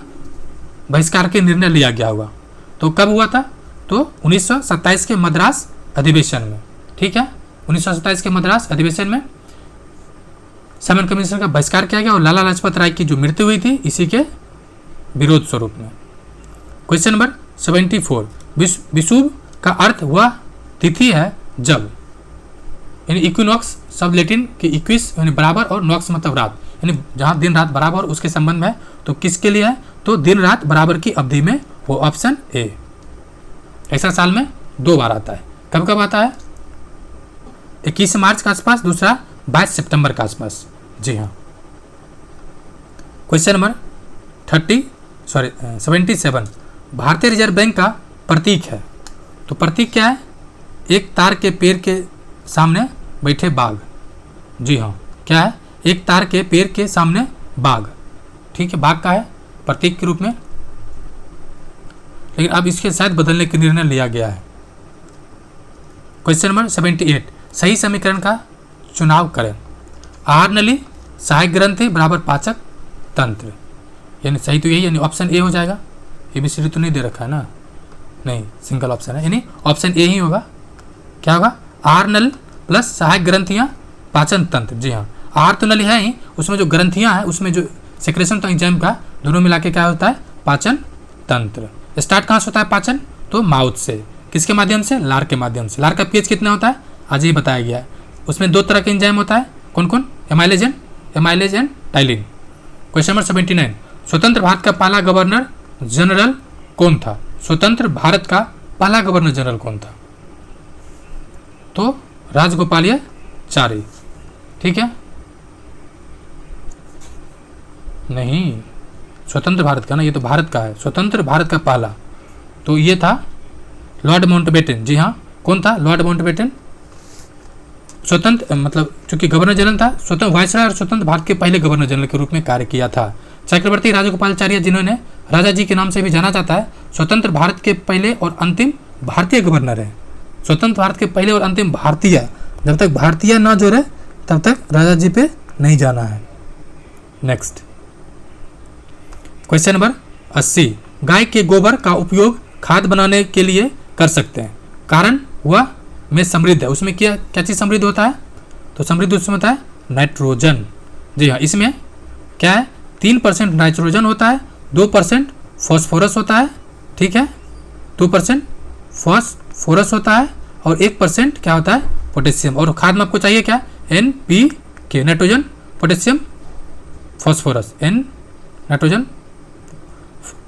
बहिष्कार के निर्णय लिया गया होगा। तो कब हुआ था? तो 1927 के मद्रास अधिवेशन में, ठीक है। 1927 के मद्रास अधिवेशन में साइमन कमीशन का बहिष्कार किया गया और लाला लाजपत राय की जो मृत्यु हुई थी इसी के विरोध स्वरूप में। क्वेश्चन नंबर 74, विषुव का अर्थ वह तिथि है जब, यानी इक्विनॉक्स शब्द लेटिन के इक्विस यानी बराबर और नॉक्स मतलब रात, यानी जहाँ दिन रात बराबर उसके संबंध में है। तो किसके लिए है? तो दिन रात बराबर की अवधि में, वो ऑप्शन ए। ऐसा साल में 2 बार आता है। कब कब आता है? 21 मार्च के आसपास, दूसरा 22 सितंबर के आसपास। जी हाँ। क्वेश्चन नंबर 77, भारतीय रिजर्व बैंक का प्रतीक है। तो प्रतीक क्या है? एक तार के पेड़ के सामने बैठे बाघ। जी हाँ, क्या है? एक तार के पेड़ के सामने बाघ, ठीक है, बाघ का है प्रतीक के रूप में। लेकिन अब इसके शायद बदलने का निर्णय लिया गया है। क्वेश्चन नंबर 78, सही समीकरण का चुनाव करें। आहार नली, सहायक ग्रंथि बराबर पाचक तंत्र, यानी सही तो यही, यानी ऑप्शन ए हो जाएगा। ABCD तो नहीं दे रखा है ना, नहीं, सिंगल ऑप्शन है, यानी ऑप्शन ए ही होगा। क्या होगा? आहार नल प्लस सहायक ग्रंथियां पाचन तंत्र। जी हाँ, आहार तो नली है ही, उसमें जो ग्रंथियां हैं उसमें जो सेक्रेशन तो एंजाइम का दोनों मिला के क्या होता है? पाचन तंत्र। स्टार्ट कहाँ से होता है पाचन? तो माउथ से। किसके माध्यम से? लार के माध्यम से। लार का पीएच कितना होता है? आज ही बताया गया है। उसमें 2 तरह के एंजाइम होता है। कौन कौन? Amylase and ptyalin. Question number 79, स्वतंत्र भारत का पहला गवर्नर जनरल कौन था? स्वतंत्र भारत का पहला गवर्नर जनरल कौन था? तो राजगोपालाचारी, ठीक है। नहीं, स्वतंत्र भारत का ना, ये तो भारत का है। स्वतंत्र भारत का पहला तो ये था लॉर्ड माउंटबेटन। जी हाँ, कौन था? Lord Mountbatten. स्वतंत्र मतलब चूंकि गवर्नर जनरल था, स्वतंत्र वायसराय और स्वतंत्र भारत के पहले गवर्नर जनरल के रूप में कार्य किया था। चक्रवर्ती राजगोपालाचार्य, जिन्होंने राजा जी के नाम से भी जाना जाता है, स्वतंत्र भारत के पहले और अंतिम भारतीय गवर्नर हैं। स्वतंत्र भारत के पहले और अंतिम भारतीय, जब तक भारतीय ना जोड़े तब तक राजा जी पे नहीं जाना है। नेक्स्ट क्वेश्चन नंबर 80, गाय के गोबर का उपयोग खाद बनाने के लिए कर सकते हैं, कारण वह में समृद्ध है। उसमें क्या क्या चीज़ समृद्ध होता है? तो समृद्ध उसमें होता है नाइट्रोजन। जी हाँ, इसमें क्या है? 3% नाइट्रोजन होता है, 2% फॉस्फोरस होता है, ठीक है, 2% फॉस्फोरस होता है और 1% क्या होता है? पोटेशियम। और खाद में आपको चाहिए क्या? NPK, nitrogen potassium phosphorus, nitrogen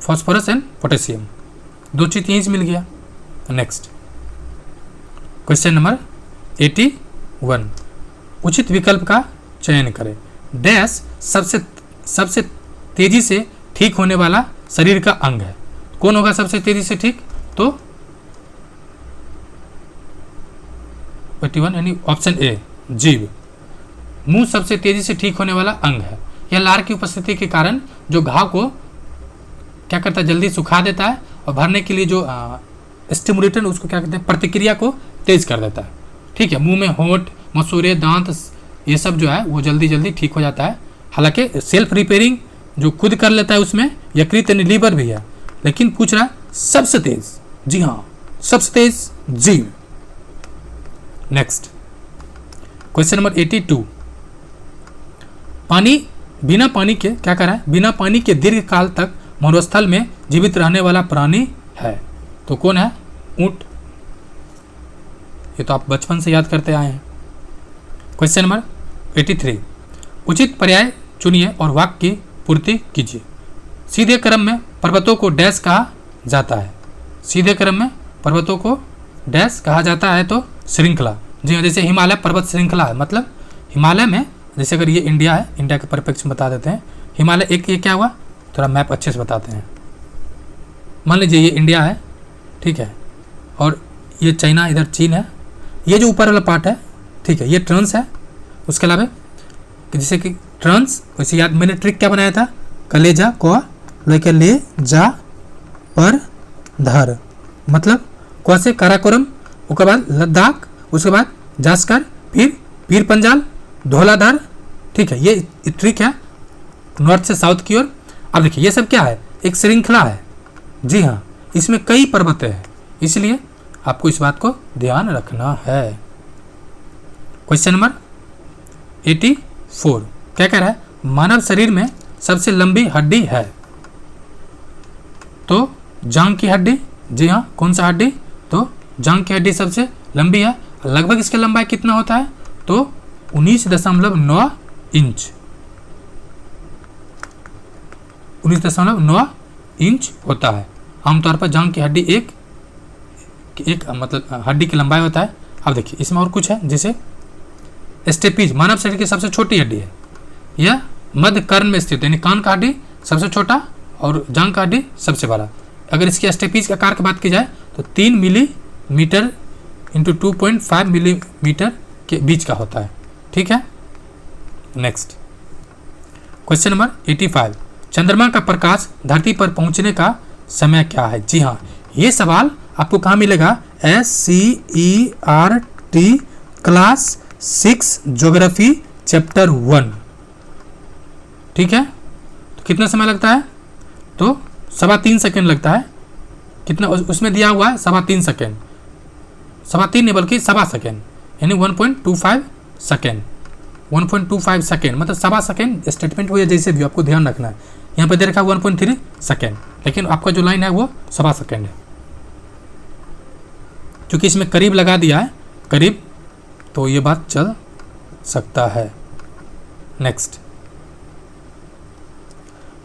phosphorus and potassium, 2 चीज़ यहीं से मिल गया। नेक्स्ट क्वेश्चन नंबर 81, उचित विकल्प का चयन करें। डैश सबसे तेजी से ठीक होने वाला शरीर का अंग है। कौन होगा सबसे तेजी से ठीक? तो 81 यानी ऑप्शन ए, जीभ। मुंह सबसे तेजी से ठीक होने वाला अंग है। यह लार की उपस्थिति के कारण जो घाव को क्या करता है, जल्दी सुखा देता है और भरने के लिए जो स्टिमुलेटर उसको क्या कहते हैं, प्रतिक्रिया को तेज कर देता है। ठीक है, मुंह में होंठ, मसूड़े, दांत, ये सब जो है वो जल्दी जल्दी ठीक हो जाता है। हालांकि सेल्फ रिपेयरिंग जो खुद कर लेता है उसमें यकृत यानी लीवर भी है, लेकिन पूछ रहा है सबसे तेज। जी हाँ, सबसे तेज जीव। नेक्स्ट क्वेश्चन नंबर 82, पानी बिना पानी के क्या कर रहा है, बिना पानी के दीर्घ काल तक मरुस्थल में जीवित रहने वाला प्राणी है। तो कौन है? ऊंट। ये तो आप बचपन से याद करते आए हैं। क्वेश्चन नंबर 83, उचित पर्याय चुनिए और वाक्य की पूर्ति कीजिए। सीधे क्रम में पर्वतों को डैश कहा जाता है। सीधे क्रम में पर्वतों को डैश कहा जाता है तो श्रृंखला। जी हाँ, जैसे हिमालय पर्वत श्रृंखला है, मतलब हिमालय में जैसे अगर ये इंडिया है, इंडिया के परिप्रेक्ष्य में बता देते हैं। हिमालय एक ये क्या हुआ, थोड़ा मैप अच्छे से बताते हैं। मान लीजिए ये इंडिया है, ठीक है, और ये चाइना, इधर चीन है। ये जो ऊपर वाला पार्ट है, ठीक है, ये ट्रांस है। उसके अलावा जैसे कि ट्रांस, वैसे याद मैंने ट्रिक क्या बनाया था, कलेजा को लेकर ले जा पर धर, मतलब क से काराकोरम, उसके बाद लद्दाख, उसके बाद जास्कर, फिर पीर पंजाल, धौलाधार। ठीक है, ये ट्रिक है नॉर्थ से साउथ की ओर। अब देखिए ये सब क्या है, एक श्रृंखला है। जी हाँ, इसमें कई पर्वत है, इसलिए आपको इस बात को ध्यान रखना है। क्वेश्चन नंबर 84 क्या कह रहा है, मानव शरीर में सबसे लंबी हड्डी है। तो जांघ की हड्डी। जी हाँ, कौन सा हड्डी? तो जांघ की हड्डी सबसे लंबी है। लगभग इसकी लंबाई कितना होता है? तो 19.9 इंच। 19.9 इंच होता है। आमतौर पर जांघ की हड्डी एक मतलब हड्डी की लंबाई होता है। अब देखिए इसमें और कुछ है, जैसे स्टेपीज मानव शरीर की सबसे छोटी हड्डी है। यह मध्य कर्ण में स्थित है, यानी कान का हड्डी सबसे छोटा और जांघ का हड्डी सबसे बड़ा। अगर इसकी स्टेपीज के आकार की बात की जाए तो 3 मिलीमीटर इंटू 2.5 मिलीमीटर के बीच का होता है। ठीक है, नेक्स्ट क्वेश्चन नंबर 85, चंद्रमा का प्रकाश धरती पर पहुंचने का समय क्या है? जी हाँ, ये सवाल आपको कहाँ मिलेगा? SCERT class 6 geography chapter 1। ठीक है, तो कितना समय लगता है? तो 3.25 सेकेंड लगता है। कितना उसमें दिया हुआ है? 3.25 सेकेंड। 3.25 नहीं बल्कि 1.25 सेकेंड, यानी 1.25 सेकेंड। 1.25 सेकेंड मतलब 1.25 सेकेंड स्टेटमेंट हो या जैसे भी, आपको ध्यान रखना है। यहाँ पे दे रखा है 1.3 सेकेंड, लेकिन आपका जो लाइन है वो 1.25 सेकेंड है। क्योंकि इसमें करीब लगा दिया है, करीब, तो ये बात चल सकता है। नेक्स्ट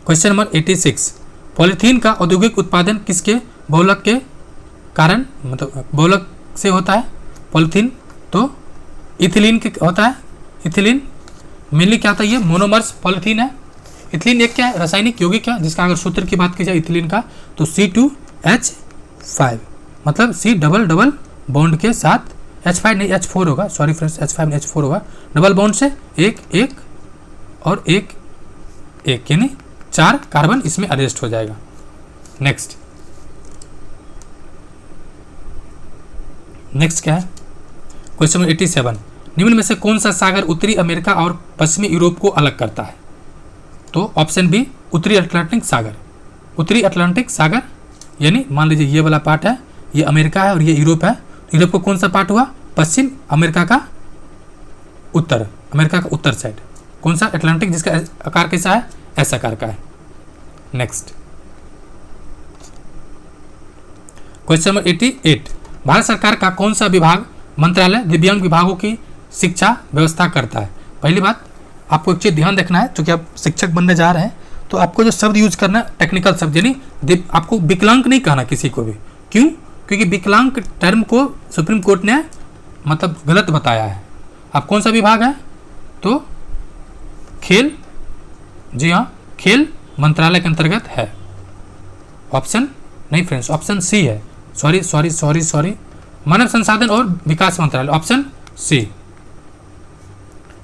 क्वेश्चन नंबर 86, पॉलीथीन का औद्योगिक उत्पादन किसके बहुलक के कारण, मतलब बहुलक से होता है पॉलीथीन? तो इथिलीन के होता है। इथिलीन मेनली क्या होता है? ये मोनोमर्स पॉलीथीन है। इथिलीन एक क्या है? रासायनिक यौगिक है, जिसका अगर सूत्र की बात की जाए इथिलीन का तो C2H5, मतलब C डबल बॉन्ड के साथ, H5 नहीं H4 होगा, सॉरी फ्रेंड्स, H5 नहीं H4 होगा। डबल बॉन्ड से एक और एक, यानी 4 कार्बन इसमें अरेस्ट हो जाएगा। नेक्स्ट क्या है? क्वेश्चन नंबर 87, निम्न में से कौन सा सागर उत्तरी अमेरिका और पश्चिमी यूरोप को अलग करता है? तो ऑप्शन बी, उत्तरी अटलांटिक सागर। उत्तरी अटलांटिक सागर यानी मान लीजिए ये वाला पार्ट है, ये अमेरिका है और ये यूरोप है। तो यूरोप को कौन सा पार्ट हुआ? पश्चिम। अमेरिका का उत्तर, अमेरिका का उत्तर साइड कौन सा? अटलांटिक, जिसका आकार कैसा है? एस आकार का है। नेक्स्ट क्वेश्चन नंबर 88, भारत सरकार का कौन सा विभाग मंत्रालय दिव्यांग विभागों की शिक्षा व्यवस्था करता है? पहली बात आपको एक चीज़ ध्यान रखना है, क्योंकि आप शिक्षक बनने जा रहे हैं तो आपको जो शब्द यूज करना है टेक्निकल शब्द, यानी आपको विकलांग नहीं कहना किसी को भी। क्यों? क्योंकि विकलांग टर्म को सुप्रीम कोर्ट ने मतलब गलत बताया है। अब कौन सा विभाग है? तो खेल, जी हाँ, खेल मंत्रालय के अंतर्गत है। ऑप्शन नहीं फ्रेंड्स, ऑप्शन सी है। सॉरी, मानव संसाधन और विकास मंत्रालय, option C.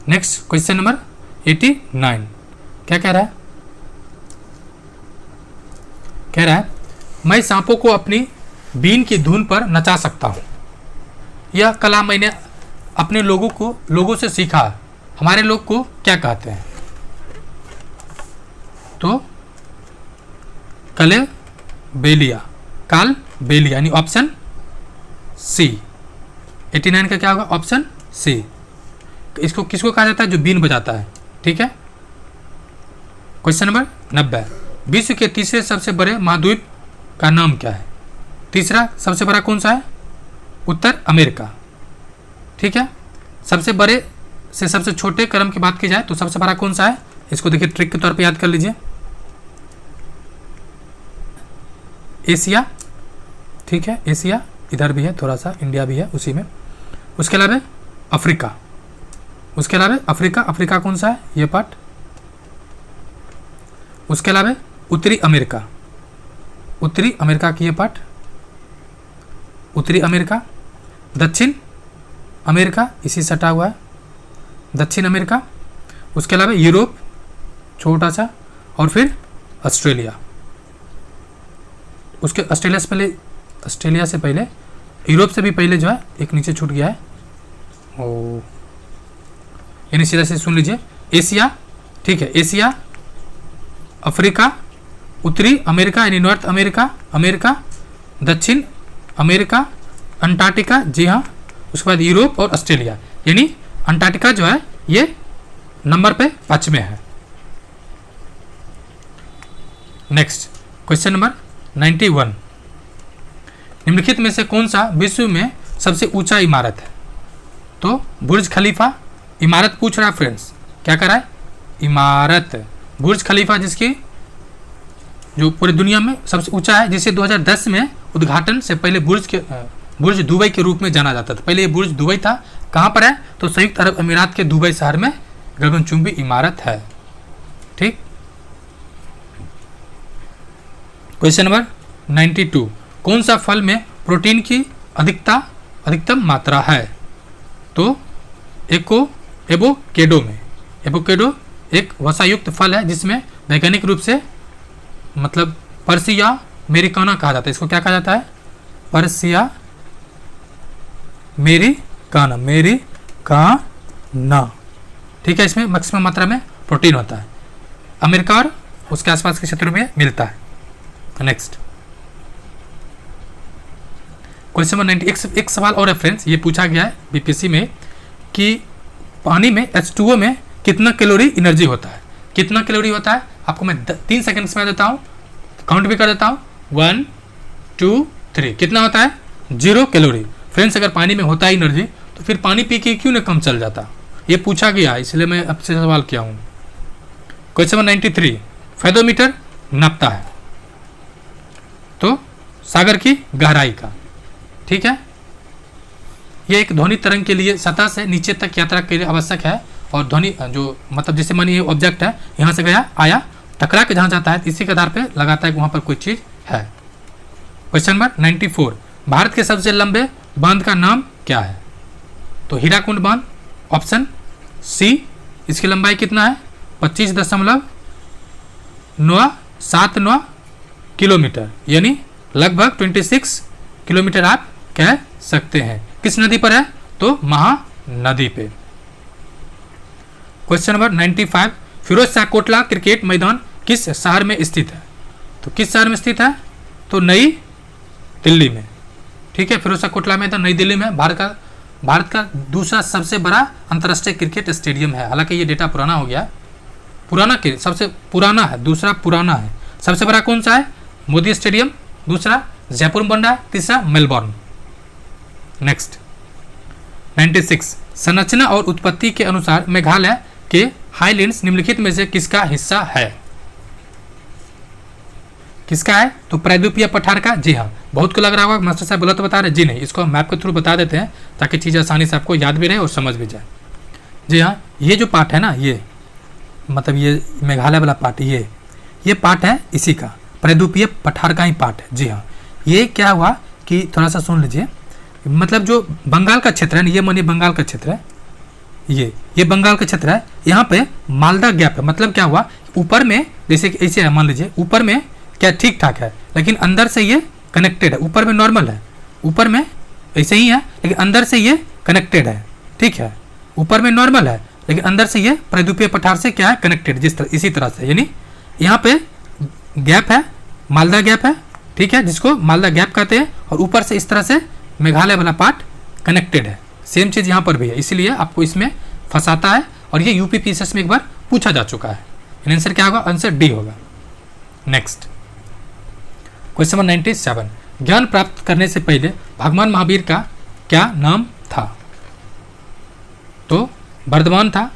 Next question number 89 क्या कह रहा है? कह रहा है मैं सांपों को अपनी बीन की धुन पर नचा सकता हूं। यह कला मैंने अपने लोगों से सीखा। हमारे लोग को क्या कहते हैं? तो काल बेलिया यानी ऑप्शन सी। 89 का क्या होगा? Option C. इसको किसको कहा जाता है? जो बीन बजाता है। ठीक है। क्वेश्चन नंबर 90 विश्व के तीसरे सबसे बड़े महाद्वीप का नाम क्या है? तीसरा सबसे बड़ा कौन सा है? उत्तर अमेरिका। ठीक है। सबसे बड़े से सबसे छोटे क्रम की बात की जाए तो सबसे बड़ा कौन सा है? इसको देखिए ट्रिक के तौर पे याद कर लीजिए। एशिया। ठीक है, एशिया इधर भी है, थोड़ा सा इंडिया भी है उसी में। उसके अलावा अफ्रीका। उसके अलावा अफ्रीका कौन सा है? ये पार्ट। उसके अलावा उत्तरी अमेरिका की ये पार्ट, उत्तरी अमेरिका। दक्षिण अमेरिका इसी सटा हुआ है, दक्षिण अमेरिका। उसके अलावा यूरोप छोटा सा, और फिर ऑस्ट्रेलिया। उसके ऑस्ट्रेलिया से पहले यूरोप से भी पहले जो है एक नीचे छूट गया है, ओ यानी सीधा से सुन लीजिए। एशिया, ठीक है, एशिया, अफ्रीका, उत्तरी अमेरिका यानी नॉर्थ अमेरिका, दक्षिण अमेरिका, अंटार्कटिका, जी हाँ। उसके बाद यूरोप और ऑस्ट्रेलिया, यानी अंटार्कटिका जो है ये नंबर पे 5 में है। नेक्स्ट क्वेश्चन नंबर 91 निम्नलिखित में से कौन सा विश्व में सबसे ऊंचा इमारत है? तो बुर्ज खलीफा। इमारत पूछ रहा है फ्रेंड्स, क्या कर रहा है? इमारत। बुर्ज खलीफा जिसकी जो पूरी दुनिया में सबसे ऊंचा है, जिसे 2010 में उद्घाटन से पहले बुर्ज दुबई के रूप में जाना जाता था। पहले ये बुर्ज दुबई था। कहाँ पर है? तो संयुक्त अरब अमीरात के दुबई शहर में गगनचुंबी इमारत है। ठीक। क्वेश्चन नंबर 92 कौन सा फल में प्रोटीन की अधिकतम मात्रा है? तो एवोकेडो में। एवोकेडो एक वसायुक्त फल है जिसमें वैज्ञानिक रूप से मतलब पर्सिया अमेरिकाना कहा जाता है। इसको क्या कहा जाता है? Persia Americana. ठीक है। इसमें मैक्सिमम मात्रा में प्रोटीन होता है। अमेरिका और उसके आसपास के क्षेत्रों में मिलता है। नेक्स्ट क्वेश्चन नंबर 90 एक सवाल और है फ्रेंड्स, ये पूछा गया है बीपीएससी में कि पानी में H2O में कितना कैलोरी एनर्जी होता है? कितना कैलोरी होता है? आपको मैं 3 सेकंड्स में देता हूँ, काउंट भी कर देता हूँ। 1 2 3। कितना होता है? 0 कैलोरी। फ्रेंड्स अगर पानी में होता है एनर्जी तो फिर पानी पी के क्यों ना कम चल जाता? ये पूछा गया इसलिए मैं आपसे सवाल किया हूँ। क्वेश्चन नंबर 93 फेदोमीटर नापता है तो सागर की गहराई का। ठीक है। यह एक ध्वनि तरंग के लिए सतह से नीचे तक यात्रा के लिए आवश्यक है। और ध्वनि जो मतलब जैसे मानिए ऑब्जेक्ट है, यहाँ से गया, आया, टकरा के जहाँ जाता है, इसी के आधार पे लगाता है कि वहाँ पर कोई चीज़ है। क्वेश्चन नंबर 94 भारत के सबसे लंबे बांध का नाम क्या है? तो हीराकुंड बांध, ऑप्शन सी। इसकी लंबाई कितना है? 25.979 किलोमीटर, यानी लगभग 26 किलोमीटर आप कह सकते हैं। किस नदी पर है? तो महानदी पे। Question number 95 Firoz Shah Kotla cricket मैदान किस शहर में स्थित है? तो किस शहर में स्थित है? तो नई दिल्ली में। ठीक है। फिरोज शाह कोटला मैदान नई दिल्ली में भारत का दूसरा सबसे बड़ा अंतर्राष्ट्रीय क्रिकेट स्टेडियम है। हालांकि ये डेटा पुराना हो गया, सबसे पुराना है, दूसरा पुराना है। सबसे बड़ा कौन सा है? मोदी स्टेडियम। दूसरा जयपुर में बन रहा है, तीसरा मेलबोर्न। नेक्स्ट 96 संरचना और उत्पत्ति के अनुसार मेघालय के हाईलैंड्स निम्नलिखित में से किसका हिस्सा है? किसका है? तो प्रायद्वीपीय पठार का। जी हाँ, बहुत को लग रहा होगा मास्टर साहब गलत बता रहे। जी नहीं, इसको हम मैप के थ्रू बता देते हैं ताकि चीज़ आसानी से आपको याद भी रहे और समझ भी जाए। जी हाँ, ये जो पार्ट है ना, ये मतलब ये मेघालय वाला पार्ट, ये पार्ट है इसी का, प्रायद्वीपीय पठार का ही पार्ट है। जी हाँ, ये क्या हुआ कि थोड़ा सा सुन लीजिए, मतलब जो बंगाल का क्षेत्र है, ये मानिए बंगाल का क्षेत्र है, ये बंगाल का क्षेत्र है। यहाँ पे मालदा गैप है, मतलब क्या हुआ, ऊपर में जैसे कि ऐसे है, मान लीजिए ऊपर में क्या ठीक ठाक है, लेकिन अंदर से ये कनेक्टेड है। ऊपर में नॉर्मल है, ऊपर में ऐसे ही है, लेकिन अंदर से ये कनेक्टेड है। ठीक है, ऊपर में नॉर्मल है, लेकिन अंदर से ये प्रायद्वीपीय पठार से क्या है, कनेक्टेड, जिस तरह इसी तरह से, यानी यहाँ पे गैप है, मालदा गैप है। ठीक है, जिसको मालदा गैप कहते हैं, और ऊपर से इस तरह से मेघालय वाला पार्ट कनेक्टेड है। सेम चीज़ यहाँ पर भी है, इसीलिए आपको इसमें फंसाता है, और ये यूपीपीएससी में एक बार पूछा जा चुका है। आंसर क्या होगा? आंसर डी होगा। नेक्स्ट क्वेश्चन नंबर 97, ज्ञान प्राप्त करने से पहले भगवान महावीर का क्या नाम था? तो वर्धमान था।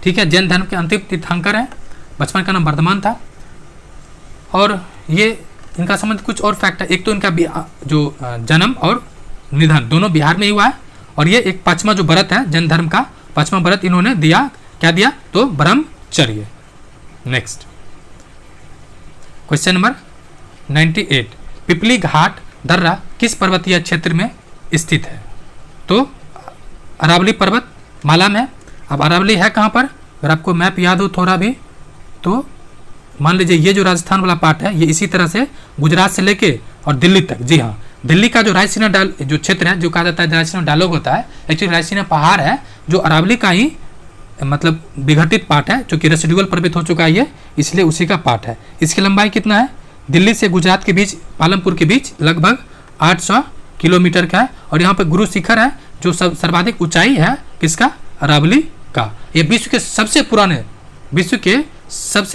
ठीक है, जैन धर्म के अंतिम तीर्थंकर हैं, बचपन का नाम वर्धमान था। और ये इनका संबंध कुछ और फैक्ट है, एक तो इनका जो जन्म और निधन दोनों बिहार में ही हुआ है, और ये एक पांचवा जो व्रत है जैन धर्म का, पांचवा व्रत इन्होंने दिया, क्या दिया? तो ब्रह्मचर्य। नेक्स्ट क्वेश्चन नंबर 98, पिपली घाट दर्रा किस पर्वतीय क्षेत्र में स्थित है? तो अरावली पर्वत माला में। अब अरावली है कहाँ पर? अगर आपको मैप याद हो थोड़ा भी, तो मान लीजिए ये जो राजस्थान वाला पार्ट है, ये इसी तरह से गुजरात से लेके और दिल्ली तक। जी हाँ, दिल्ली का जो रायसीना जो क्षेत्र है, जो कहा जाता है रायसीना डायलॉग होता है, एक्चुअली रायसीना पहाड़ है जो अरावली का ही मतलब विघटित पार्ट है, जो कि रेसिडुअल पर्वत हो चुका है ये, इसलिए उसी का पार्ट है। इसकी लंबाई कितना है? दिल्ली से गुजरात के बीच, पालमपुर के बीच लगभग 800 किलोमीटर का है। और यहाँ पर गुरु शिखर है जो सर्वाधिक ऊंचाई है किसका? अरावली का। ये विश्व के सबसे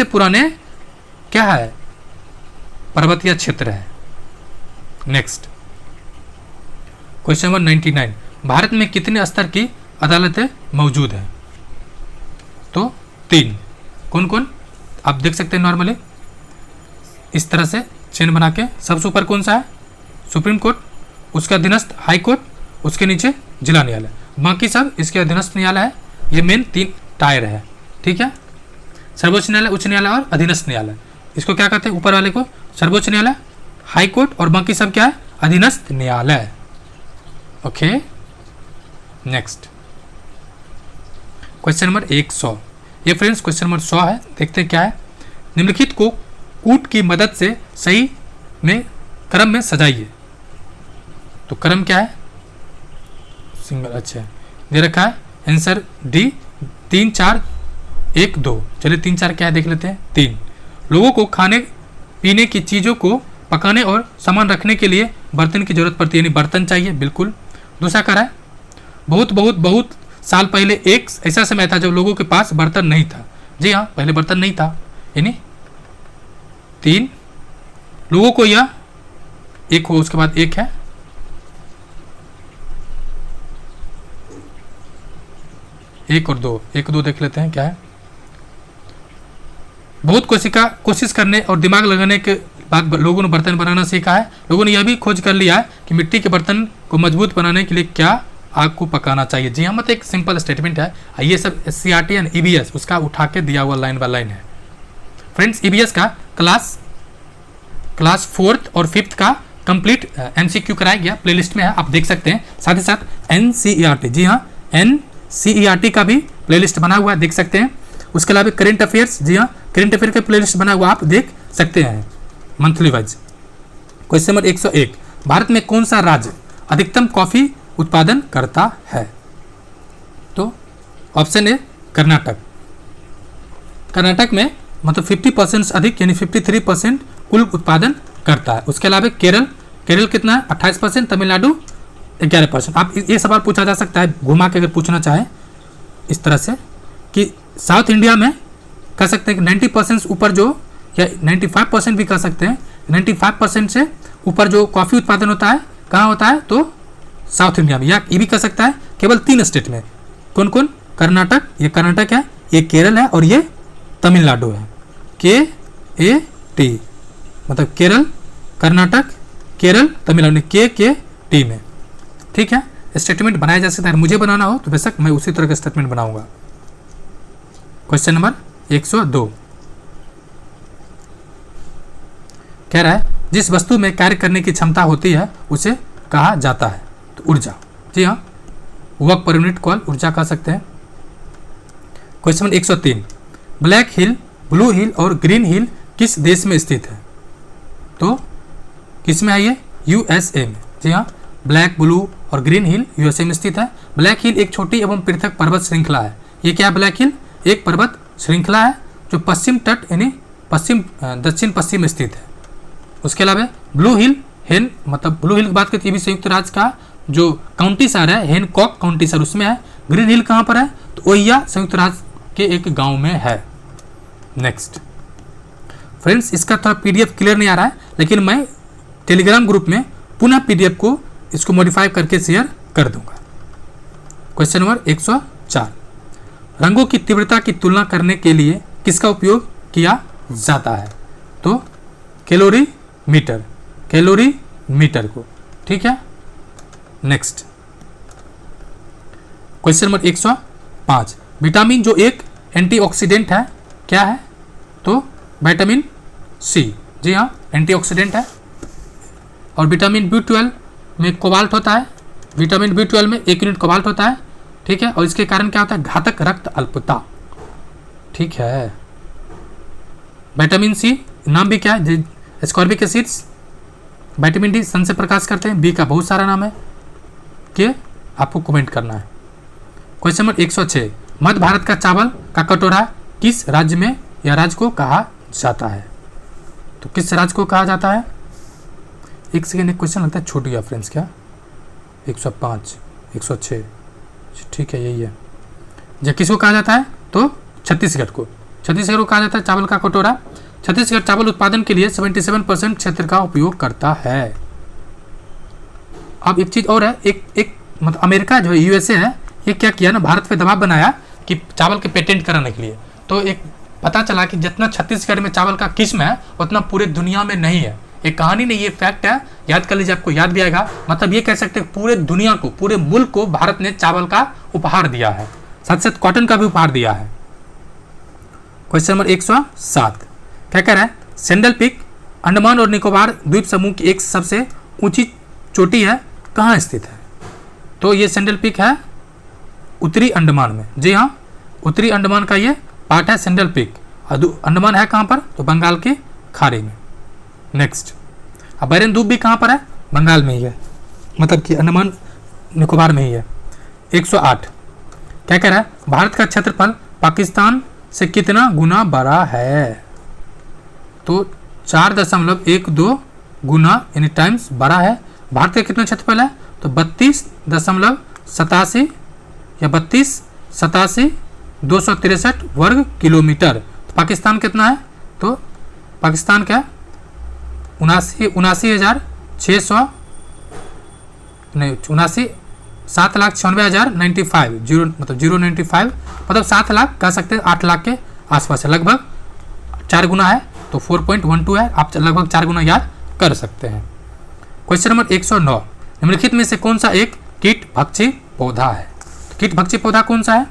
पुराने क्या है? पर्वतीय क्षेत्र है। नेक्स्ट क्वेश्चन नंबर 99, भारत में कितने स्तर की अदालतें मौजूद हैं? तो 3। कौन कौन? आप देख सकते हैं नॉर्मली इस तरह से चेन बना के। सबसे ऊपर कौन सा है? सुप्रीम कोर्ट, उसके अधीनस्थ हाई कोर्ट, उसके नीचे जिला न्यायालय, बाकी सब इसके अधीनस्थ न्यायालय है। ये मेन 3 टायर है। ठीक है, सर्वोच्च न्यायालय, उच्च न्यायालय और अधीनस्थ न्यायालय। इसको क्या कहते हैं? ऊपर वाले को सर्वोच्च न्यायालय, हाई कोर्ट, और बाकी सब क्या है? अधीनस्थ न्यायालय। Okay, next question number 100। ये फ्रेंड्स क्वेश्चन नंबर 100 है, देखते हैं क्या है। निम्नलिखित को कूट की मदद से सही में क्रम में सजाइए। तो क्रम क्या है? सिंगल, अच्छा दे रखा है आंसर डी 3 4 1 2। चलिए 3 4 क्या है देख लेते हैं। 3, लोगों को खाने पीने की चीज़ों को पकाने और सामान रखने के लिए बर्तन की जरूरत पड़ती है, यानी बर्तन चाहिए। बिल्कुल। दूसरा कह रहा है बहुत बहुत बहुत साल पहले एक ऐसा समय था जब लोगों के पास बर्तन नहीं था। जी हाँ, पहले बर्तन नहीं था, यानी 3, लोगों को यह एक हो, उसके बाद एक है। एक और 2, 1 2 देख लेते हैं क्या है। बहुत कोशिश करने और दिमाग लगाने के बाद लोगों ने बर्तन बनाना सीखा है। लोगों ने यह भी खोज कर लिया है कि मिट्टी के बर्तन को मजबूत बनाने के लिए क्या आग को पकाना चाहिए। जी हाँ, मतलब एक सिंपल स्टेटमेंट है। ये सब SCERT एंड EVS उसका उठा के दिया हुआ लाइन बाय लाइन है। फ्रेंड्स, EVS का क्लास 4th और 5th का कंप्लीट MCQ कराया गया, प्लेलिस्ट में है, आप देख सकते हैं। साथ ही साथ NCERT, जी हाँ NCERT का भी प्लेलिस्ट बना हुआ है, देख सकते हैं। उसके अलावा करेंट अफेयर्स, जी हाँ करेंट अफेयर का प्लेलिस्ट बना हुआ आप देख सकते हैं monthly wise. Question number 101, Bharat में कौन सा राज्य अधिकतम कॉफी उत्पादन करता है? तो ऑप्शन ए कर्नाटक। कर्नाटक में मतलब 50% अधिक, यानी 53% कुल उत्पादन करता है। उसके अलावा केरल कितना है? 28%, तमिलनाडु 11%। आप ये सवाल पूछा जा सकता है घुमा के, अगर पूछना चाहे इस तरह से कि साउथ इंडिया में कह सकते हैं कि 90% ऊपर जो, या 95% भी कह सकते हैं, 95% से ऊपर जो कॉफ़ी उत्पादन होता है कहाँ होता है? तो साउथ इंडिया में। या ये भी कह सकता है केवल 3 स्टेट में। कौन कौन? कर्नाटक, ये कर्नाटक है, ये केरल है और ये तमिलनाडु है। KAT मतलब केरल, कर्नाटक, केरल, तमिलनाडु, के टी में। ठीक है, स्टेटमेंट बनाया जा सकता है, मुझे बनाना हो तो बेशक मैं उसी तरह का स्टेटमेंट बनाऊंगा। क्वेश्चन नंबर 102 कह रहा है जिस वस्तु में कार्य करने की क्षमता होती है उसे कहा जाता है, तो ऊर्जा। जी हाँ, वर्क पर यूनिट कॉल ऊर्जा कह सकते हैं। क्वेश्चन नंबर 103 ब्लैक हिल, ब्लू हिल और ग्रीन हिल किस देश में स्थित है? तो किस में है ये? यूएसए में। जी हाँ, ब्लैक, ब्लू और ग्रीन हिल यूएसए में स्थित है। ब्लैक हिल एक छोटी एवं पृथक पर्वत श्रृंखला है। ये क्या है? ब्लैक हिल एक पर्वत श्रृंखला है जो पश्चिम तट यानी दक्षिण पश्चिम में स्थित है। उसके अलावा ब्लू हिल मतलब ब्लू हिल की बात करते हैं, संयुक्त राज्य का जो काउंटी शहर है हैनकॉक काउंटी शहर उसमें है। ग्रीन हिल कहाँ पर है? तो ओहिया संयुक्त राज्य के एक गांव में है। नेक्स्ट फ्रेंड्स, इसका थोड़ा पीडीएफ क्लियर नहीं आ रहा है, लेकिन मैं टेलीग्राम ग्रुप में पुनः पीडीएफ को इसको मॉडिफाई करके शेयर कर दूंगा। क्वेश्चन नंबर 104 रंगों की तीव्रता की तुलना करने के लिए किसका उपयोग किया जाता है? तो कैलोरीमीटर को। ठीक है, नेक्स्ट क्वेश्चन नंबर 105 विटामिन जो एक एंटीऑक्सीडेंट है क्या है? तो विटामिन सी। जी हाँ, एंटीऑक्सीडेंट है। और विटामिन B12 में कोबाल्ट होता है। विटामिन B12 में 1 यूनिट कोबाल्ट होता है। ठीक है, और इसके कारण क्या होता है? घातक रक्त अल्पता। ठीक है, विटामिन सी नाम भी क्या है? Ascorbic acids. विटामिन डी सन से प्रकाश करते हैं। बी का बहुत सारा नाम है कि आपको कमेंट करना है। क्वेश्चन नंबर 106 मध्य भारत का चावल का कटोरा किस राज्य में या राज्य को कहा जाता है? तो किस राज्य को कहा जाता है? एक सेकेंड, एक क्वेश्चन लगता है छूट गया फ्रेंड्स। क्या 105 106? ठीक है, यही है। जब किसको कहा जाता है? तो छत्तीसगढ़ को। छत्तीसगढ़ को कहा जाता है चावल का कटोरा। छत्तीसगढ़ चावल उत्पादन के लिए 77% क्षेत्र का उपयोग करता है। अब एक चीज और है, एक मतलब अमेरिका जो है यूएसए है, ये क्या किया ना, भारत पे दबाव बनाया कि चावल के पेटेंट कराने के लिए। तो एक पता चला कि जितना छत्तीसगढ़ में चावल का किस्म है उतना पूरे दुनिया में नहीं है। एक कहानी नहीं, ये फैक्ट है, याद कर लीजिए, आपको याद भी आएगा। मतलब ये कह सकते हैं पूरे दुनिया को, पूरे मुल्क को भारत ने चावल का उपहार दिया है, साथ साथ कॉटन का भी उपहार दिया है। क्वेश्चन नंबर 107 क्या कह रहा है? सैंडल पीक अंडमान और निकोबार द्वीप समूह की एक सबसे ऊंची चोटी है, कहाँ स्थित है? तो ये सैंडल पीक है उत्तरी अंडमान में। जी हाँ, उत्तरी अंडमान का ये पार्ट है सैंडल पीक। अंडमान है कहाँ पर? तो बंगाल की खाड़ी में। नेक्स्ट, अब बैरन द्वीप भी कहाँ पर है? बंगाल में ही है, मतलब कि अंडमान निकोबार में ही है। 108 क्या कह रहा है? भारत का क्षेत्रफल पाकिस्तान से कितना गुना बड़ा है? तो 4.12 गुना यानी टाइम्स बड़ा है। भारत का कितना क्षेत्रफल है? तो 32.87 या 32.87 वर्ग किलोमीटर। तो पाकिस्तान कितना है? तो पाकिस्तान क्या 79,600 नहीं 7,96,095 095 मतलब 7 लाख कह सकते हैं, 8 लाख के आसपास है, लगभग 4 गुना है। तो 4.12 है, आप लगभग 4 गुना याद कर सकते हैं। क्वेश्चन नंबर 109 निम्नलिखित में से कौन सा एक कीट भक्षी पौधा है? तो कीट भक्षी पौधा कौन सा है?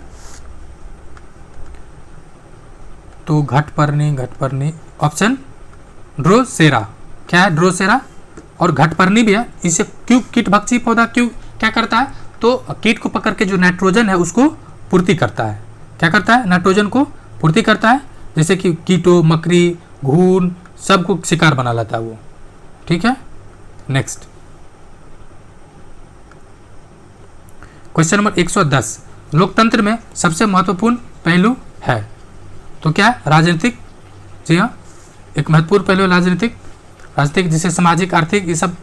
तो घटपर्णी ऑप्शन ड्रोसेरा। क्या है? ड्रोसेरा। और घटपर्णी भी है। इसे क्यों कीट भक्षी पौधा क्यों क्या करता है? तो कीट को पकड़ के जो नाइट्रोजन है उसको पूर्ति करता है। क्या करता है? नाइट्रोजन को पूर्ति करता है, जैसे कि कीटों, मकड़ी, घून सबको शिकार बना लेता है वो। ठीक है, नेक्स्ट क्वेश्चन नंबर 110 लोकतंत्र में सबसे महत्वपूर्ण पहलू है, तो क्या है? राजनीतिक। जी हाँ, एक महत्वपूर्ण पहलू राजनीतिक जिसे सामाजिक, आर्थिक, ये सब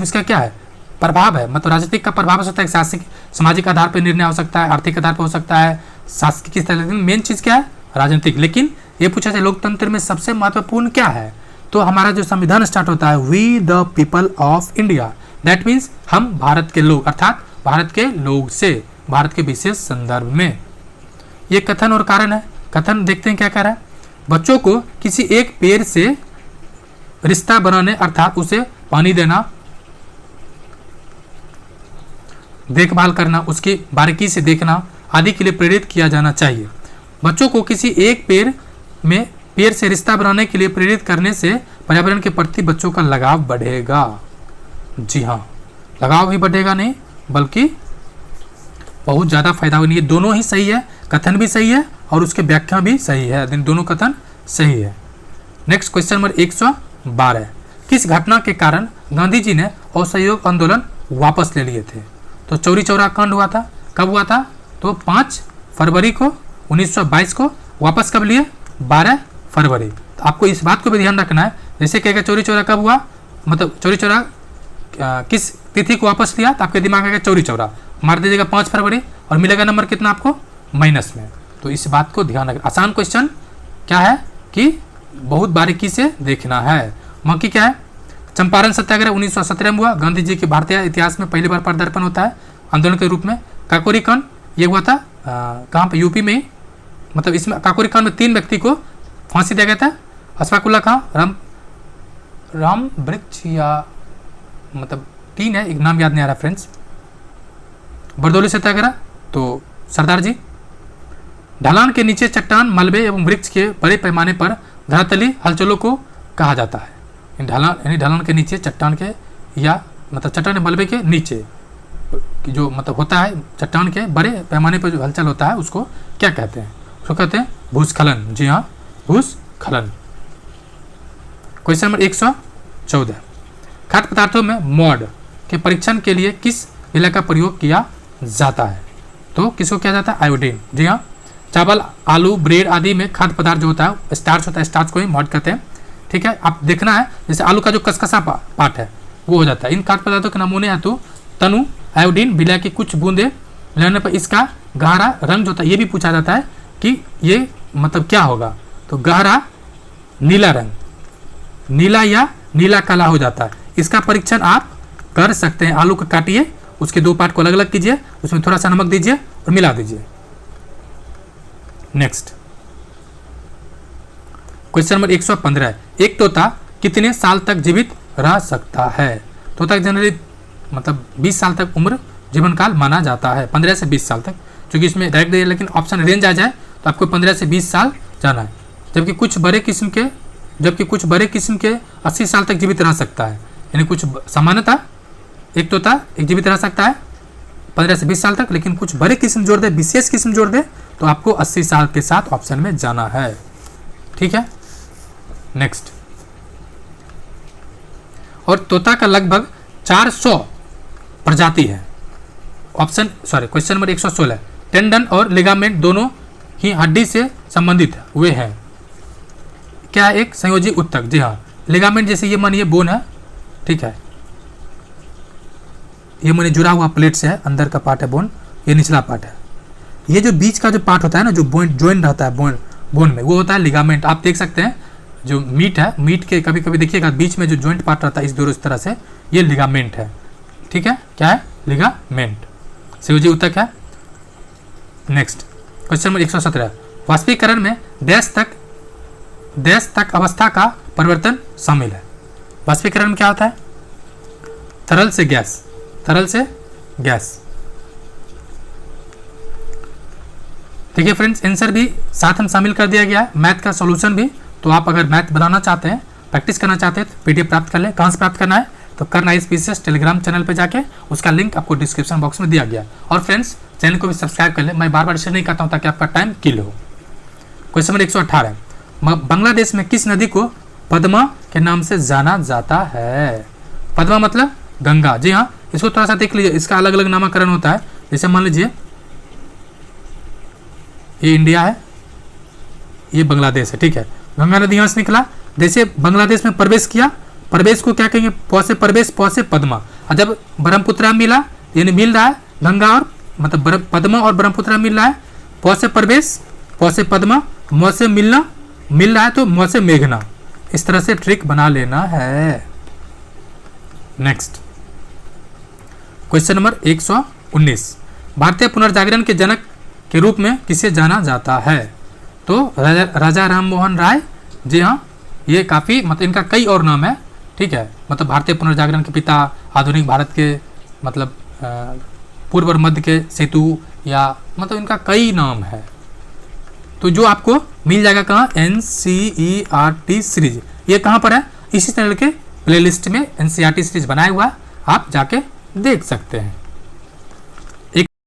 इसका क्या है? प्रभाव है। मतलब राजनीतिक का प्रभाव हो सकता है सामाजिक आधार पर निर्णय हो सकता है, आर्थिक आधार पर हो सकता है, शासकीय किस तरह। मेन चीज क्या है? राजनीतिक। लेकिन ये पूछा जाए लोकतंत्र में सबसे महत्वपूर्ण क्या है, तो हमारा जो संविधान स्टार्ट होता है we the people of India, that means हम भारत के लोग, अर्थात भारत के लोग से, भारत के विशेष संदर्भ में। ये कथन और कारण है। कथन देखते हैं क्या कह रहा है? बच्चों को किसी एक पेड़ से रिश्ता बनाने अर्थात उसे पानी देना, देखभाल करना, उसकी बारीकी से देखना आदि के लिए प्रेरित किया जाना चाहिए। बच्चों को किसी एक पेड़ से रिश्ता बनाने के लिए प्रेरित करने से पर्यावरण के प्रति बच्चों का लगाव बढ़ेगा। जी हाँ, लगाव ही बढ़ेगा नहीं बल्कि बहुत ज़्यादा फायदा होगा। ये दोनों ही सही है, कथन भी सही है और उसके व्याख्या भी सही है, दोनों कथन सही है। नेक्स्ट क्वेश्चन नंबर 112, किस घटना के कारण गांधी जी ने असहयोग आंदोलन वापस ले लिए थे? तो चौरी चौरा कांड हुआ था, कब हुआ था? तो 5 फरवरी को 1922 को। वापस कब लिए? 12 फरवरी। तो आपको इस बात को भी ध्यान रखना है, जैसे कहेगा चौरी चौरा कब हुआ, मतलब चौरी चौरा किस तिथि को वापस लिया, तो आपके दिमाग आएगा चौरी चौरा, मार दीजिएगा 5 फरवरी और मिलेगा नंबर कितना आपको? माइनस में। तो इस बात को ध्यान रखना। आसान क्वेश्चन क्या है कि बहुत बारीकी से देखना है। बाकी क्या है? चंपारण सत्याग्रह 1917 में हुआ। गांधी जी के भारतीय इतिहास में पहली बार पदार्पण होता है आंदोलन के रूप में। काकोरी कांड ये हुआ था कहाँ पे? यूपी में ही। मतलब इसमें काकोरी कांड में 3 व्यक्ति को फांसी दिया गया था। अशफाकुल्ला खां, राम वृक्ष या मतलब 3 है, एक नाम याद नहीं आ रहा फ्रेंड्स। बरदौली सत्याग्रह तो सरदार जी। ढलान के नीचे चट्टान, मलबे एवं वृक्ष के बड़े पैमाने पर धरातली हलचलों को कहा जाता है। ढलान यानी ढलान के नीचे चट्टान के या मतलब चट्टान मलबे के नीचे जो मतलब होता है चट्टान के बड़े पैमाने पर जो हलचल होता है उसको क्या कहते हैं? उसको कहते हैं भूस्खलन। जी हाँ, भूस्खलन। क्वेश्चन नंबर 114, खाद्य पदार्थों में मॉड के परीक्षण के लिए किस विलय का प्रयोग किया जाता है? तो किसको किया जाता है? आयोडीन। जी हाँ, चावल, आलू, ब्रेड आदि में खाद्य पदार्थ जो होता है स्टार्च होता है, स्टार्च को ही मॉड कहते हैं। ठीक है, आप देखना है जैसे आलू का जो कसकसा पार्ट है वो हो जाता है। इन खाद्य पदार्थों के नमूने हेतु तनु आयोडीन विलय की कुछ बूंदे लेने पर इसका गहरा रंग जो होता है ये भी पूछा जाता है कि ये मतलब क्या होगा? तो गहरा नीला रंग, नीला या नीला काला हो जाता है। इसका परीक्षण आप कर सकते हैं। आलू को काटिए, उसके 2 पार्ट को अलग अलग कीजिए, उसमें थोड़ा सा नमक दीजिए और मिला दीजिए। नेक्स्ट क्वेश्चन नंबर 115, एक तोता कितने साल तक जीवित रह सकता है? तोता जनरली मतलब 20 साल तक उम्र जीवन काल माना जाता है, 15 से 20 साल तक। क्योंकि इसमें डायरेक्ट दे, लेकिन ऑप्शन रेंज आ जाए तो आपको 15 से 20 साल जाना है। जबकि कुछ बड़े किस्म के 80 साल तक जीवित रह सकता है। यानी कुछ सामान्यतः एक तोता एक जीवित रह सकता है 15 से 20 साल तक, लेकिन कुछ बड़े किस्म जोड़ दे, विशेष किस्म जोड़ दे तो आपको 80 साल के साथ ऑप्शन में जाना है। ठीक है, नेक्स्ट। और तोता का लगभग 400 प्रजाति है। क्वेश्चन नंबर 116, टेंडन और लिगामेंट दोनों ही हड्डी से संबंधित हुए हैं। क्या है? एक संयोजी उत्तक। जी हाँ, लिगामेंट जैसे ये मानिए बोन है, ठीक है, ये मानिए जुड़ा हुआ प्लेट से है, अंदर का पार्ट है बोन, ये निचला पार्ट है। ये जो बीच का जो पार्ट होता है ना, जो ज्वाइन रहता है बोन में, वो होता है लिगामेंट। आप देख सकते हैं जो मीट है, मीट के कभी कभी देखिएगा बीच में जो जॉइंट पार्ट रहता है इस तरह से, ये लिगामेंट है। ठीक है, क्या है? लिगामेंट, संयोजी उत्तक है। नेक्स्ट क्वेश्चन नंबर 117, वाष्पीकरण में डैश तक अवस्था का परिवर्तन शामिल है। वाष्पीकरण में क्या होता है? तरल से गैस। देखिए फ्रेंड्स, आंसर भी साथ में शामिल कर दिया गया है, मैथ का सॉल्यूशन भी। तो आप अगर मैथ बनाना चाहते हैं, प्रैक्टिस करना चाहते हैं तो पीडीएफ प्राप्त कर लें। कहाँ से प्राप्त करना है? तो करना है स्पीसेस टेलीग्राम चैनल पे जाके, उसका लिंक आपको डिस्क्रिप्शन बॉक्स में दिया गया। और फ्रेंड्स, चैनल को भी सब्सक्राइब कर लें, मैं बार बार इसलिए नहीं करता हूँ ताकि आपका टाइम किल हो। क्वेश्चन नंबर 118, बांग्लादेश में किस नदी को पद्मा के नाम से जाना जाता है? पद्मा मतलब गंगा। जी हाँ, इसको थोड़ा सा देख लीजिए, इसका अलग अलग नामकरण होता है। जैसे मान लीजिए ये इंडिया है, ये बांग्लादेश है, ठीक है। गंगा नदी यहाँ से निकला, जैसे बांग्लादेश में प्रवेश किया, प्रवेश को क्या कहेंगे? प से प्रवेश, प से पद्मा। और जब ब्रह्मपुत्रा मिला, यानी मिल रहा है गंगा और मतलब पद्मा और ब्रह्मपुत्रा मिल रहा है, प से प्रवेश, प से पद्मा, म से मिलना, मिल रहा है तो म से मेघना। इस तरह से ट्रिक बना लेना है। नेक्स्ट क्वेश्चन नंबर 119, भारतीय पुनर्जागरण के जनक के रूप में किसे जाना जाता है? तो राजा राम मोहन राय। जी हाँ, ये काफ़ी मतलब इनका कई और नाम है, ठीक है। मतलब भारतीय पुनर्जागरण के पिता, आधुनिक भारत के मतलब पूर्व और मध्य के सेतु, या मतलब इनका कई नाम है। तो जो आपको मिल जाएगा कहाँ, NCERT सीरीज, ये कहाँ पर है, इसी चैनल के प्लेलिस्ट में NCERT सीरीज बनाया हुआ है, आप जाके देख सकते हैं।